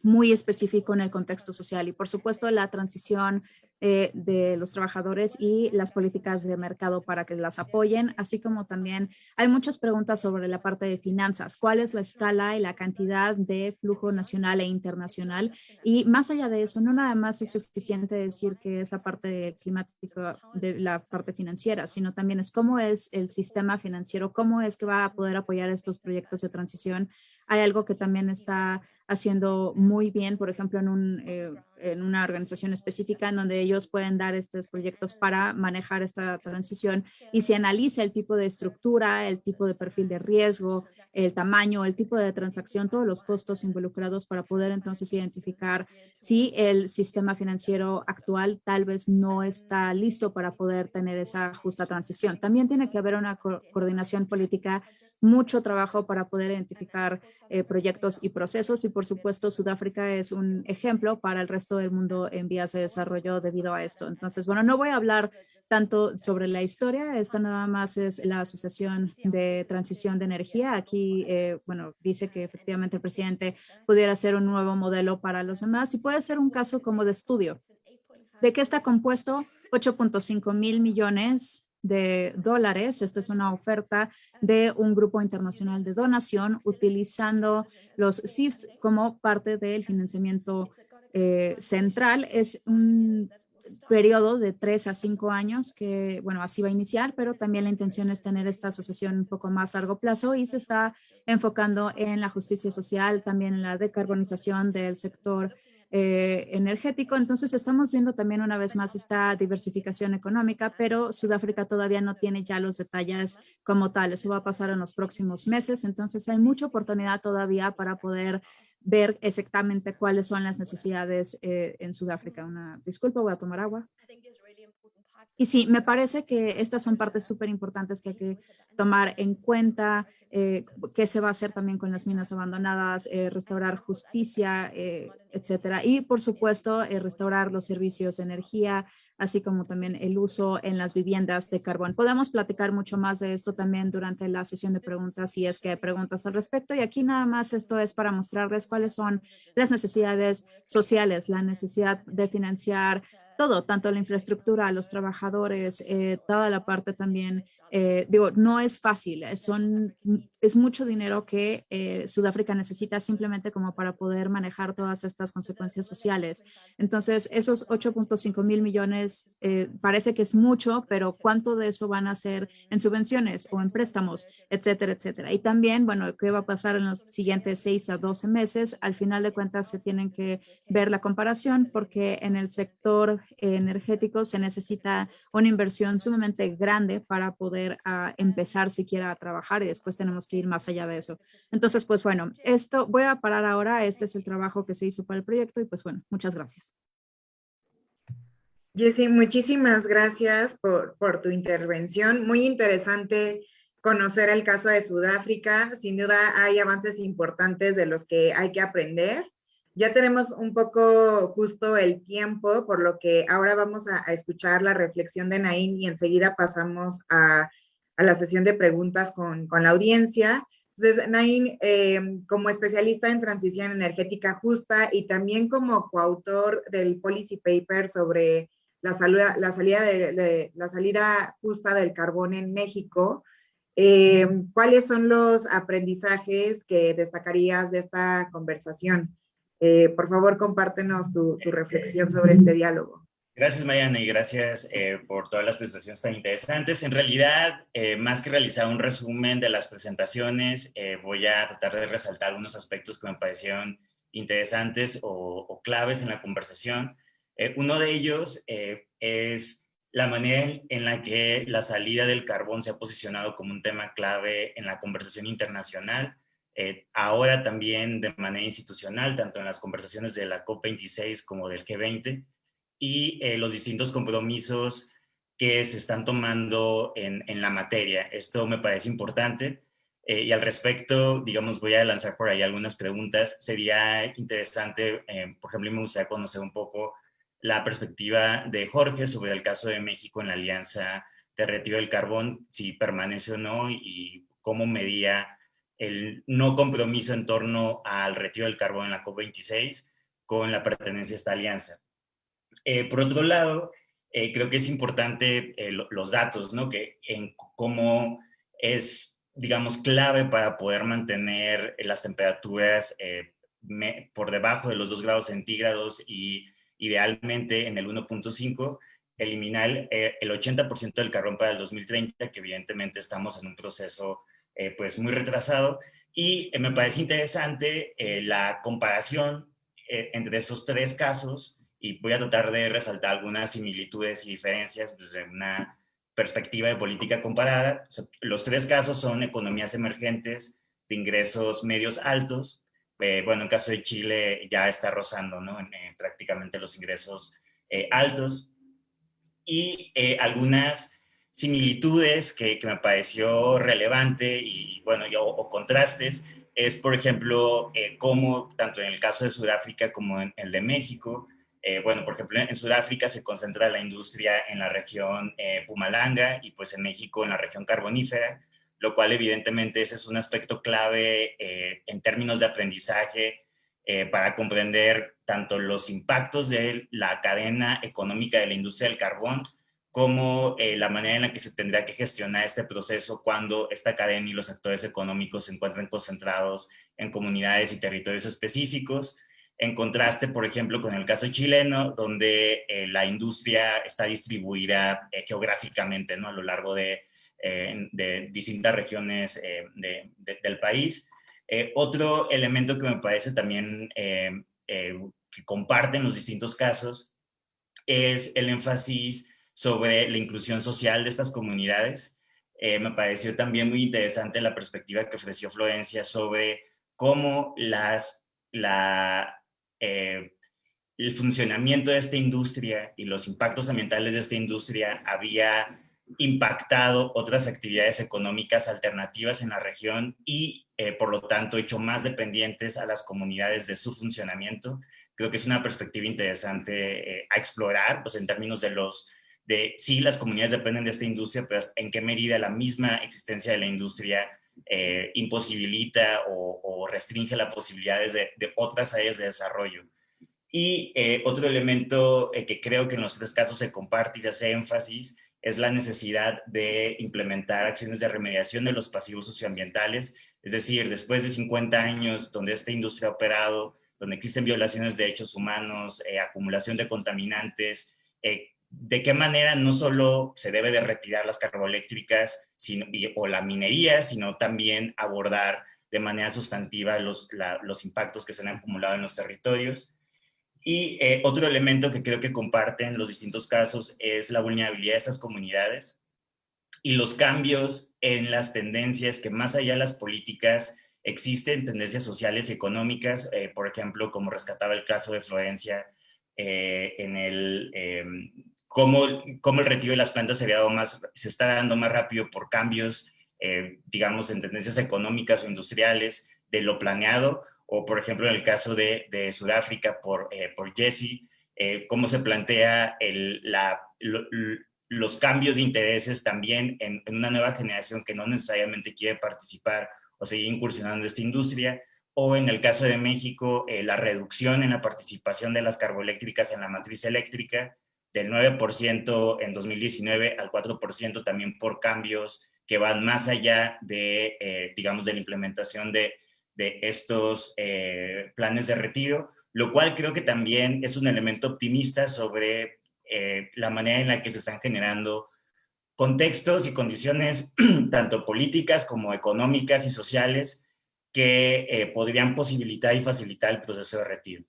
muy específico en el contexto social y por supuesto la transición de los trabajadores y las políticas de mercado para que las apoyen, así como también hay muchas preguntas sobre la parte de finanzas, cuál es la escala y la cantidad de flujo nacional e internacional y más allá de eso, no nada más es suficiente decir que es la parte climática de la parte financiera, sino también es cómo es el sistema financiero, cómo es que va a poder apoyar estos proyectos de transición. Hay algo que también está haciendo muy bien, por ejemplo, en una organización específica en donde ellos pueden dar estos proyectos para manejar esta transición y se analiza el tipo de estructura, el tipo de perfil de riesgo, el tamaño, el tipo de transacción, todos los costos involucrados para poder entonces identificar si el sistema financiero actual tal vez no está listo para poder tener esa justa transición. También tiene que haber una coordinación política, mucho trabajo para poder identificar proyectos y procesos y por supuesto Sudáfrica es un ejemplo para el resto del mundo en vías de desarrollo debido a esto. Entonces, bueno, no voy a hablar tanto sobre la historia, esta nada más es la Asociación de Transición de Energía. Aquí, bueno, dice que efectivamente el presidente pudiera hacer un nuevo modelo para los demás y puede ser un caso como de estudio. ¿De qué está compuesto? 8.5 mil millones de dólares. Esta es una oferta de un grupo internacional de donación utilizando los CIFs como parte del financiamiento central. Es un periodo de 3 a 5 años que, bueno, así va a iniciar, pero también la intención es tener esta asociación un poco más largo plazo y se está enfocando en la justicia social, también en la decarbonización del sector energético. Entonces estamos viendo también una vez más esta diversificación económica, pero Sudáfrica todavía no tiene ya los detalles como tal. Eso va a pasar en los próximos meses. Entonces hay mucha oportunidad todavía para poder ver exactamente cuáles son las necesidades en Sudáfrica. Una disculpa, voy a tomar agua. Y sí, me parece que estas son partes súper importantes que hay que tomar en cuenta, qué se va a hacer también con las minas abandonadas, restaurar justicia, etcétera. Y por supuesto, restaurar los servicios de energía, así como también el uso en las viviendas de carbón. Podemos platicar mucho más de esto también durante la sesión de preguntas, si es que hay preguntas al respecto. Y aquí nada más esto es para mostrarles cuáles son las necesidades sociales, la necesidad de financiar todo, tanto la infraestructura, los trabajadores, toda la parte también, digo, no es fácil, es mucho dinero que Sudáfrica necesita simplemente como para poder manejar todas estas consecuencias sociales. Entonces, esos 8.5 mil millones parece que es mucho, pero ¿cuánto de eso van a ser en subvenciones o en préstamos, etcétera, etcétera? Y también, bueno, ¿qué va a pasar en los siguientes 6 a 12 meses? Al final de cuentas, se tienen que ver la comparación porque en el sector energético se necesita una inversión sumamente grande para poder empezar siquiera a trabajar y después tenemos que ir más allá de eso. Entonces, pues bueno, esto voy a parar ahora. Este es el trabajo que se hizo para el proyecto y pues bueno, muchas gracias. Jessie, muchísimas gracias por tu intervención. Muy interesante conocer el caso de Sudáfrica. Sin duda hay avances importantes de los que hay que aprender. Ya tenemos un poco justo el tiempo, por lo que ahora vamos a escuchar la reflexión de Nain y enseguida pasamos a la sesión de preguntas con la audiencia. Entonces, Nain, como especialista en transición energética justa y también como coautor del policy paper sobre la salida justa del carbón en México. ¿Cuáles son los aprendizajes que destacarías de esta conversación? Por favor, compártenos tu reflexión sobre este diálogo. Gracias, Mariana, y gracias por todas las presentaciones tan interesantes. En realidad, más que realizar un resumen de las presentaciones, voy a tratar de resaltar algunos aspectos que me parecieron interesantes o claves en la conversación. Uno de ellos es la manera en la que la salida del carbón se ha posicionado como un tema clave en la conversación internacional. Ahora también de manera institucional, tanto en las conversaciones de la COP26 como del G20, y los distintos compromisos que se están tomando en la materia. Esto me parece importante. Y al respecto, digamos, voy a lanzar por ahí algunas preguntas. Sería interesante, por ejemplo, me gustaría conocer un poco la perspectiva de Jorge sobre el caso de México en la Alianza de Retiro del Carbón, si permanece o no, y cómo medía el no compromiso en torno al retiro del carbón en la COP26 con la pertenencia a esta alianza. Por otro lado, creo que es importante los datos, ¿no? Que en cómo es, digamos, clave para poder mantener las temperaturas por debajo de los 2 grados centígrados y idealmente en el 1.5, eliminar el 80% del carbón para el 2030, que evidentemente estamos en un proceso pues muy retrasado. Y me parece interesante la comparación entre esos 3 casos, y voy a tratar de resaltar algunas similitudes y diferencias desde una perspectiva de política comparada. Los 3 casos son economías emergentes de ingresos medios altos. Bueno, en caso de Chile ya está rozando, ¿no? Prácticamente los ingresos altos. Y algunas similitudes que me pareció relevante y bueno, o contrastes, es por ejemplo cómo tanto en el caso de Sudáfrica como en el de México, bueno, por ejemplo en Sudáfrica se concentra la industria en la región Pumalanga y pues en México en la región carbonífera, lo cual evidentemente ese es un aspecto clave en términos de aprendizaje para comprender tanto los impactos de la cadena económica de la industria del carbón como la manera en la que se tendrá que gestionar este proceso cuando esta cadena y los actores económicos se encuentran concentrados en comunidades y territorios específicos, en contraste, por ejemplo, con el caso chileno, donde la industria está distribuida geográficamente, ¿no? A lo largo de distintas regiones del país. Otro elemento que me parece también que comparten los distintos casos es el énfasis sobre la inclusión social de estas comunidades. Me pareció también muy interesante la perspectiva que ofreció Florencia sobre cómo el funcionamiento de esta industria y los impactos ambientales de esta industria había impactado otras actividades económicas alternativas en la región y, por lo tanto, hecho más dependientes a las comunidades de su funcionamiento. Creo que es una perspectiva interesante a explorar, pues en términos de sí, las comunidades dependen de esta industria, pero en qué medida la misma existencia de la industria imposibilita o restringe las posibilidades de otras áreas de desarrollo. Y otro elemento que creo que en los 3 casos se comparte y se hace énfasis es la necesidad de implementar acciones de remediación de los pasivos socioambientales. Es decir, después de 50 años donde esta industria ha operado, donde existen violaciones de derechos humanos, acumulación de contaminantes, de qué manera no solo se debe de retirar las carboeléctricas o la minería, sino también abordar de manera sustantiva los impactos que se han acumulado en los territorios. Y otro elemento que creo que comparten los distintos casos es la vulnerabilidad de estas comunidades y los cambios en las tendencias que más allá de las políticas existen tendencias sociales y económicas, por ejemplo, como rescataba el caso de Florencia, cómo el retiro de las plantas se está dando más rápido por cambios, digamos, en tendencias económicas o industriales de lo planeado, o por ejemplo en el caso de Sudáfrica por Jesse, cómo se plantea los cambios de intereses también en una nueva generación que no necesariamente quiere participar o seguir incursionando en esta industria, o en el caso de México, la reducción en la participación de las carboeléctricas en la matriz eléctrica, del 9% en 2019 al 4% también por cambios que van más allá de, digamos, de la implementación de estos planes de retiro, lo cual creo que también es un elemento optimista sobre la manera en la que se están generando contextos y condiciones tanto políticas como económicas y sociales que podrían posibilitar y facilitar el proceso de retiro.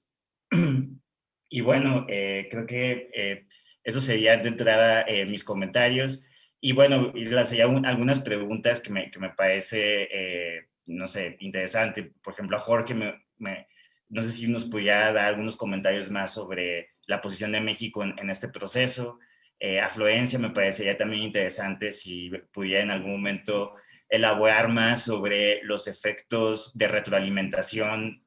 Y bueno, creo que eso sería de entrada mis comentarios. Y bueno, y lanzaría algunas preguntas que me parece, no sé, interesante. Por ejemplo, a Jorge, no sé si nos pudiera dar algunos comentarios más sobre la posición de México en este proceso. A Florencia me parecería también interesante si pudiera en algún momento elaborar más sobre los efectos de retroalimentación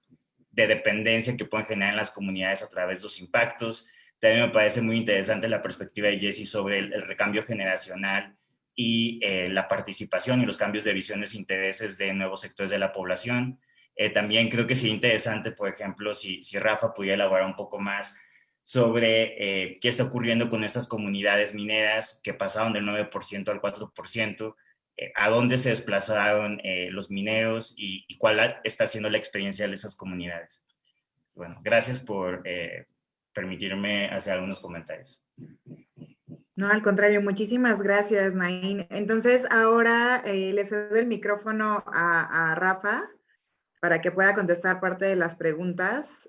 de dependencia que pueden generar en las comunidades a través de los impactos. También me parece muy interesante la perspectiva de Jessie sobre el recambio generacional y la participación y los cambios de visiones e intereses de nuevos sectores de la población. También creo que sería interesante, por ejemplo, si Rafa pudiera elaborar un poco más sobre qué está ocurriendo con estas comunidades mineras que pasaron del 9% al 4%, a dónde se desplazaron los mineros y cuál está siendo la experiencia de esas comunidades. Bueno, gracias por permitirme hacer algunos comentarios. No, al contrario, muchísimas gracias, Nain. Entonces, ahora le cedo el micrófono a Rafa para que pueda contestar parte de las preguntas.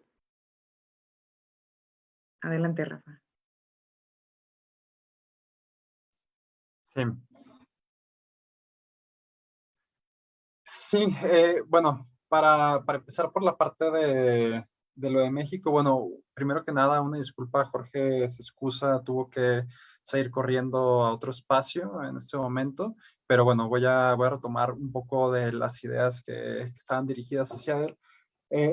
Adelante, Rafa. Sí. Sí, bueno, para empezar por la parte de lo de México, bueno, primero que nada, una disculpa, Jorge se excusa, tuvo que salir corriendo a otro espacio en este momento, pero bueno, voy a retomar un poco de las ideas que estaban dirigidas hacia él.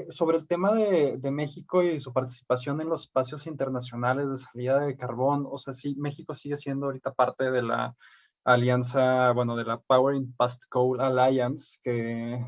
Sobre el tema de México y su participación en los espacios internacionales de salida de carbón, o sea, sí, México sigue siendo ahorita parte de la alianza, bueno, de la Powering Past Coal Alliance, que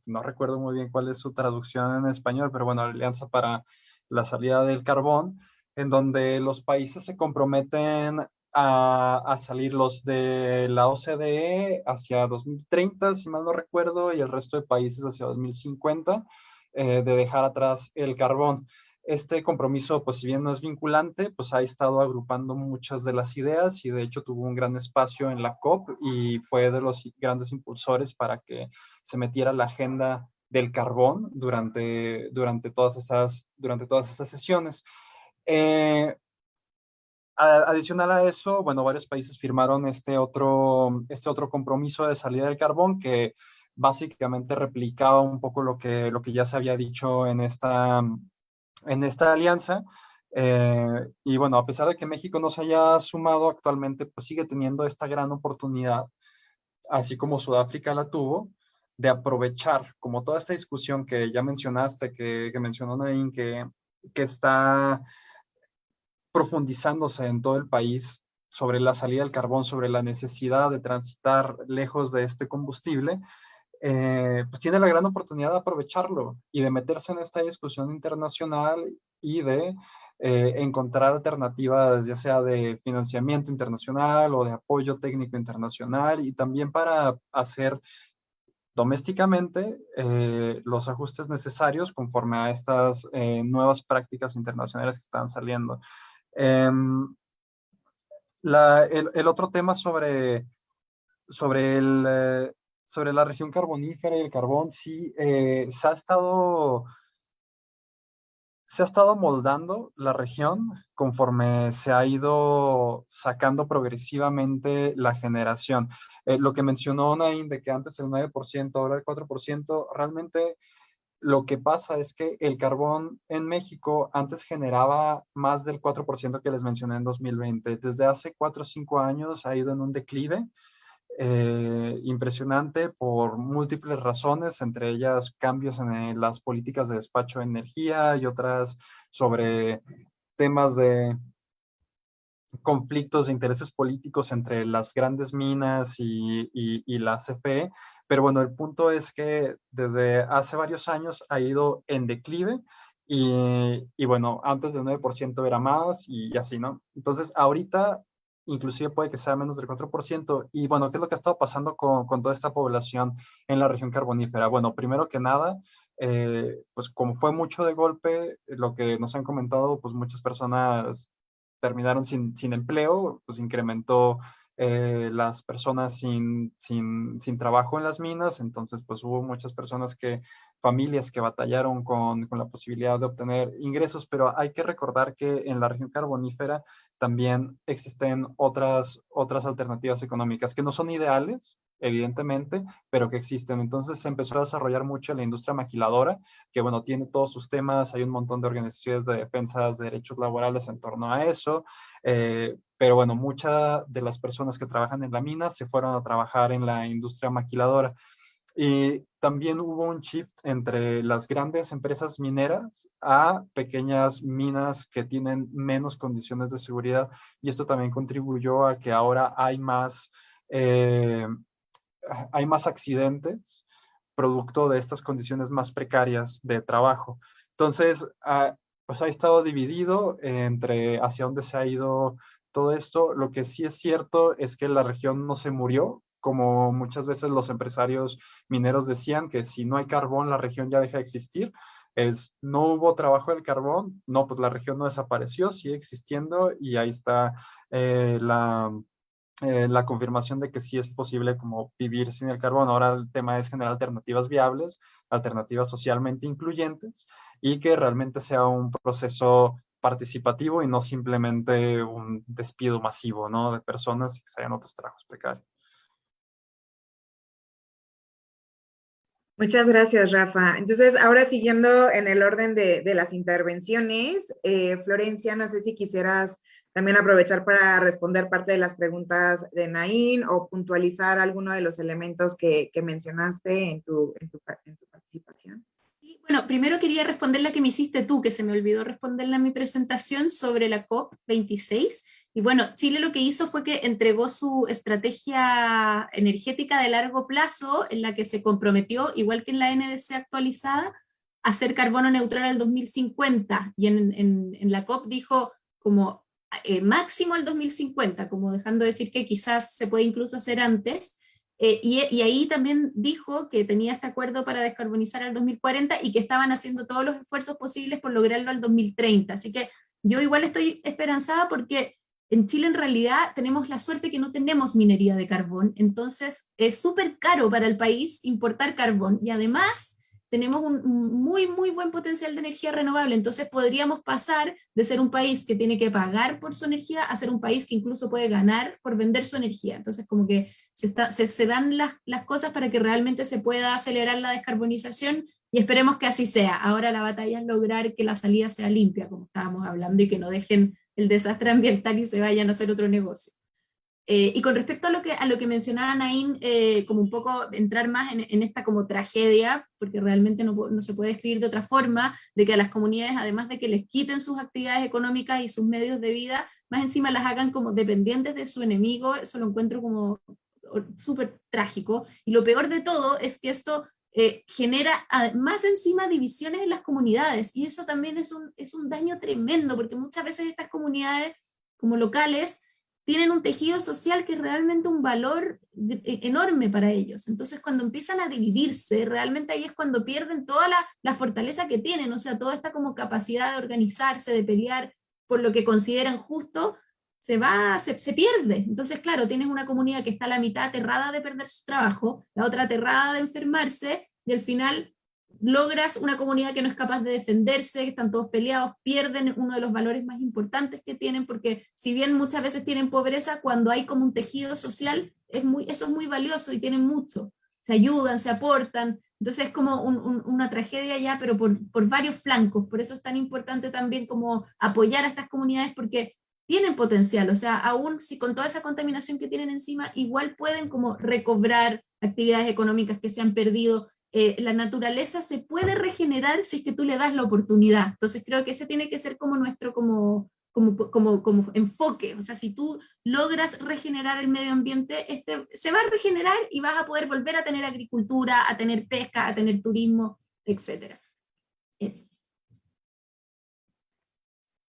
no recuerdo muy bien cuál es su traducción en español, pero bueno, Alianza para la Salida del Carbón, en donde los países se comprometen a salir los de la OCDE hacia 2030, si mal no recuerdo, y el resto de países hacia 2050, de dejar atrás el carbón. Este compromiso, pues si bien no es vinculante, pues ha estado agrupando muchas de las ideas y de hecho tuvo un gran espacio en la COP y fue de los grandes impulsores para que se metiera la agenda del carbón durante todas esas sesiones. Adicional a eso, bueno, varios países firmaron este otro compromiso de salida del carbón que básicamente replicaba un poco lo que ya se había dicho en esta alianza. Y bueno, a pesar de que México no se haya sumado actualmente, pues sigue teniendo esta gran oportunidad, así como Sudáfrica la tuvo, de aprovechar como toda esta discusión que ya mencionaste, que mencionó Nain, que está profundizándose en todo el país sobre la salida del carbón, sobre la necesidad de transitar lejos de este combustible, pues tiene la gran oportunidad de aprovecharlo y de meterse en esta discusión internacional y de encontrar alternativas, ya sea de financiamiento internacional o de apoyo técnico internacional, y también para hacer domésticamente los ajustes necesarios conforme a estas nuevas prácticas internacionales que están saliendo. El otro tema sobre la región carbonífera y el carbón, sí, se ha estado moldando la región conforme se ha ido sacando progresivamente la generación. Lo que mencionó Nain de que antes el 9%, ahora el 4%, realmente lo que pasa es que el carbón en México antes generaba más del 4% que les mencioné en 2020. Desde hace 4 o 5 años ha ido en un declive impresionante por múltiples razones, entre ellas cambios en las políticas de despacho de energía y otras sobre temas de conflictos de intereses políticos entre las grandes minas y la CFE. Pero bueno, el punto es que desde hace varios años ha ido en declive y bueno, antes del 9% era más y así, ¿no? Entonces, ahorita inclusive puede que sea menos del 4%. Y bueno, ¿qué es lo que ha estado pasando con toda esta población en la región carbonífera? Bueno, primero que nada, pues como fue mucho de golpe, lo que nos han comentado, pues muchas personas terminaron sin empleo, pues incrementó las personas sin trabajo en las minas, entonces pues hubo muchas personas familias que batallaron con la posibilidad de obtener ingresos, pero hay que recordar que en la región carbonífera también existen otras alternativas económicas que no son ideales, evidentemente, pero que existen. Entonces se empezó a desarrollar mucho la industria maquiladora, que bueno, tiene todos sus temas, hay un montón de organizaciones de defensa de derechos laborales en torno a eso, pero bueno, muchas de las personas que trabajan en la mina se fueron a trabajar en la industria maquiladora. Y también hubo un shift entre las grandes empresas mineras a pequeñas minas que tienen menos condiciones de seguridad. Y esto también contribuyó a que ahora hay más accidentes producto de estas condiciones más precarias de trabajo. Entonces, pues ha estado dividido entre hacia dónde se ha ido todo esto. Lo que sí es cierto es que la región no se murió, como muchas veces los empresarios mineros decían, que si no hay carbón, la región ya deja de existir. No hubo trabajo del carbón, no, pues la región no desapareció, sigue existiendo y ahí está la confirmación de que sí es posible como vivir sin el carbón. Ahora el tema es generar alternativas viables, alternativas socialmente incluyentes y que realmente sea un proceso participativo y no simplemente un despido masivo, ¿no? De personas y que se hagan otros trabajos precarios. Muchas gracias, Rafa. Entonces, ahora siguiendo en el orden de las intervenciones, Florencia, no sé si quisieras también aprovechar para responder parte de las preguntas de Naín o puntualizar alguno de los elementos que mencionaste en tu participación. Bueno, primero quería responder la que me hiciste tú, que se me olvidó responderla en mi presentación sobre la COP26. Y bueno, Chile lo que hizo fue que entregó su estrategia energética de largo plazo, en la que se comprometió, igual que en la NDC actualizada, a ser carbono neutral al 2050. Y en la COP dijo como máximo al 2050, como dejando de decir que quizás se puede incluso hacer antes. Y ahí también dijo que tenía este acuerdo para descarbonizar al 2040 y que estaban haciendo todos los esfuerzos posibles por lograrlo al 2030. Así que yo igual estoy esperanzada porque en Chile en realidad tenemos la suerte que no tenemos minería de carbón, entonces es súper caro para el país importar carbón y además tenemos un muy, muy buen potencial de energía renovable, entonces podríamos pasar de ser un país que tiene que pagar por su energía a ser un país que incluso puede ganar por vender su energía. Entonces como que se dan las cosas para que realmente se pueda acelerar la descarbonización y esperemos que así sea. Ahora la batalla es lograr que la salida sea limpia, como estábamos hablando, y que no dejen el desastre ambiental y se vayan a hacer otro negocio. Y con respecto a lo que mencionaba Naín, como un poco entrar más en esta como tragedia, porque realmente no se puede describir de otra forma, de que a las comunidades, además de que les quiten sus actividades económicas y sus medios de vida, más encima las hagan como dependientes de su enemigo, eso lo encuentro como súper trágico. Y lo peor de todo es que esto genera más encima divisiones en las comunidades, y eso también es un daño tremendo, porque muchas veces estas comunidades como locales tienen un tejido social que es realmente un valor enorme para ellos. Entonces, cuando empiezan a dividirse, realmente ahí es cuando pierden toda la fortaleza que tienen, o sea, toda esta como capacidad de organizarse, de pelear por lo que consideran justo, se pierde. Entonces, claro, tienes una comunidad que está a la mitad aterrada de perder su trabajo, la otra aterrada de enfermarse, y al final logras una comunidad que no es capaz de defenderse, que están todos peleados, pierden uno de los valores más importantes que tienen, porque si bien muchas veces tienen pobreza, cuando hay como un tejido social, eso es muy valioso y tienen mucho. Se ayudan, se aportan, entonces es como una tragedia ya, pero por varios flancos. Por eso es tan importante también como apoyar a estas comunidades, porque tienen potencial, o sea, aún si con toda esa contaminación que tienen encima, igual pueden como recobrar actividades económicas que se han perdido. La naturaleza se puede regenerar si es que tú le das la oportunidad. Entonces creo que ese tiene que ser como nuestro como enfoque. O sea, si tú logras regenerar el medio ambiente, se va a regenerar y vas a poder volver a tener agricultura, a tener pesca, a tener turismo, etc. Eso.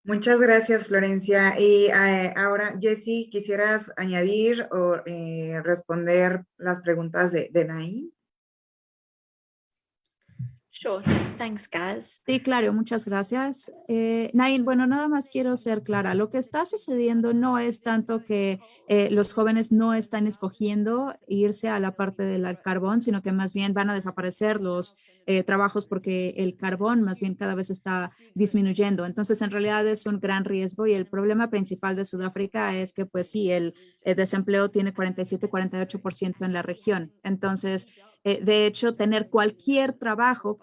Muchas gracias, Florencia. Y ahora, Jessy, ¿quisieras añadir o responder las preguntas de Nain? Sure. Thanks, Gaz. Sí, claro, muchas gracias. Nain, bueno, nada más quiero ser clara. Lo que está sucediendo no es tanto que los jóvenes no están escogiendo irse a la parte del carbón, sino que más bien van a desaparecer los trabajos porque el carbón más bien cada vez está disminuyendo. Entonces, en realidad es un gran riesgo y el problema principal de Sudáfrica es que, pues sí, el desempleo tiene 47-48% en la región. Entonces, de hecho, tener cualquier trabajo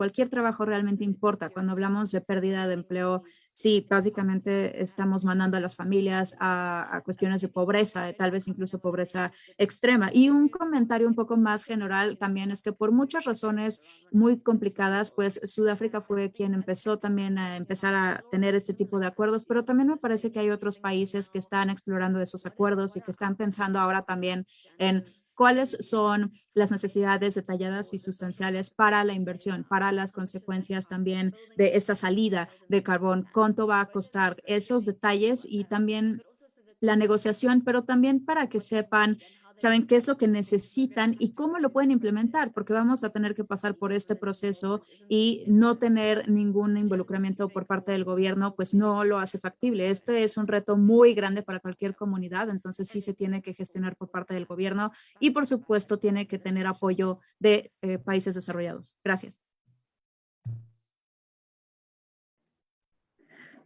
realmente importa. Cuando hablamos de pérdida de empleo, sí, básicamente estamos mandando a las familias a cuestiones de pobreza, tal vez incluso pobreza extrema. Y un comentario un poco más general también es que por muchas razones muy complicadas, pues Sudáfrica fue quien empezó también a empezar a tener este tipo de acuerdos, pero también me parece que hay otros países que están explorando esos acuerdos y que están pensando ahora también en cuáles son las necesidades detalladas y sustanciales para la inversión, para las consecuencias también de esta salida de carbón, cuánto va a costar esos detalles y también la negociación, pero también para que saben qué es lo que necesitan y cómo lo pueden implementar, porque vamos a tener que pasar por este proceso y no tener ningún involucramiento por parte del gobierno, pues no lo hace factible. Este es un reto muy grande para cualquier comunidad, entonces sí se tiene que gestionar por parte del gobierno y por supuesto tiene que tener apoyo de países desarrollados. Gracias.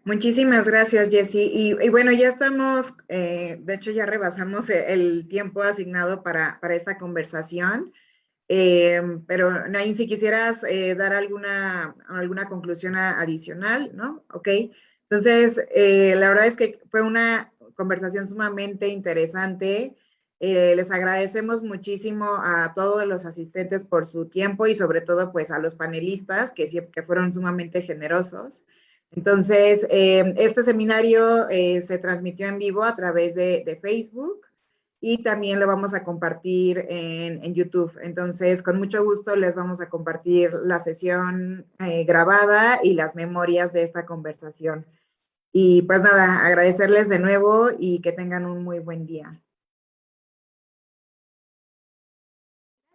Muchísimas gracias, Jessy. Y bueno, ya estamos, de hecho ya rebasamos el tiempo asignado para esta conversación. Pero Nain, si quisieras dar alguna conclusión adicional, ¿no? Ok. Entonces, la verdad es que fue una conversación sumamente interesante. Les agradecemos muchísimo a todos los asistentes por su tiempo y sobre todo pues a los panelistas que fueron sumamente generosos. Entonces, este seminario se transmitió en vivo a través de Facebook y también lo vamos a compartir en YouTube. Entonces, con mucho gusto les vamos a compartir la sesión grabada y las memorias de esta conversación. Y pues nada, agradecerles de nuevo y que tengan un muy buen día.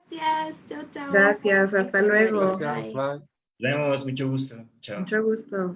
Gracias, chao, chao. Gracias, Thanks, hasta everybody. luego. Gracias, Bye. bye. Nos vemos, mucho gusto. Chao. Mucho gusto.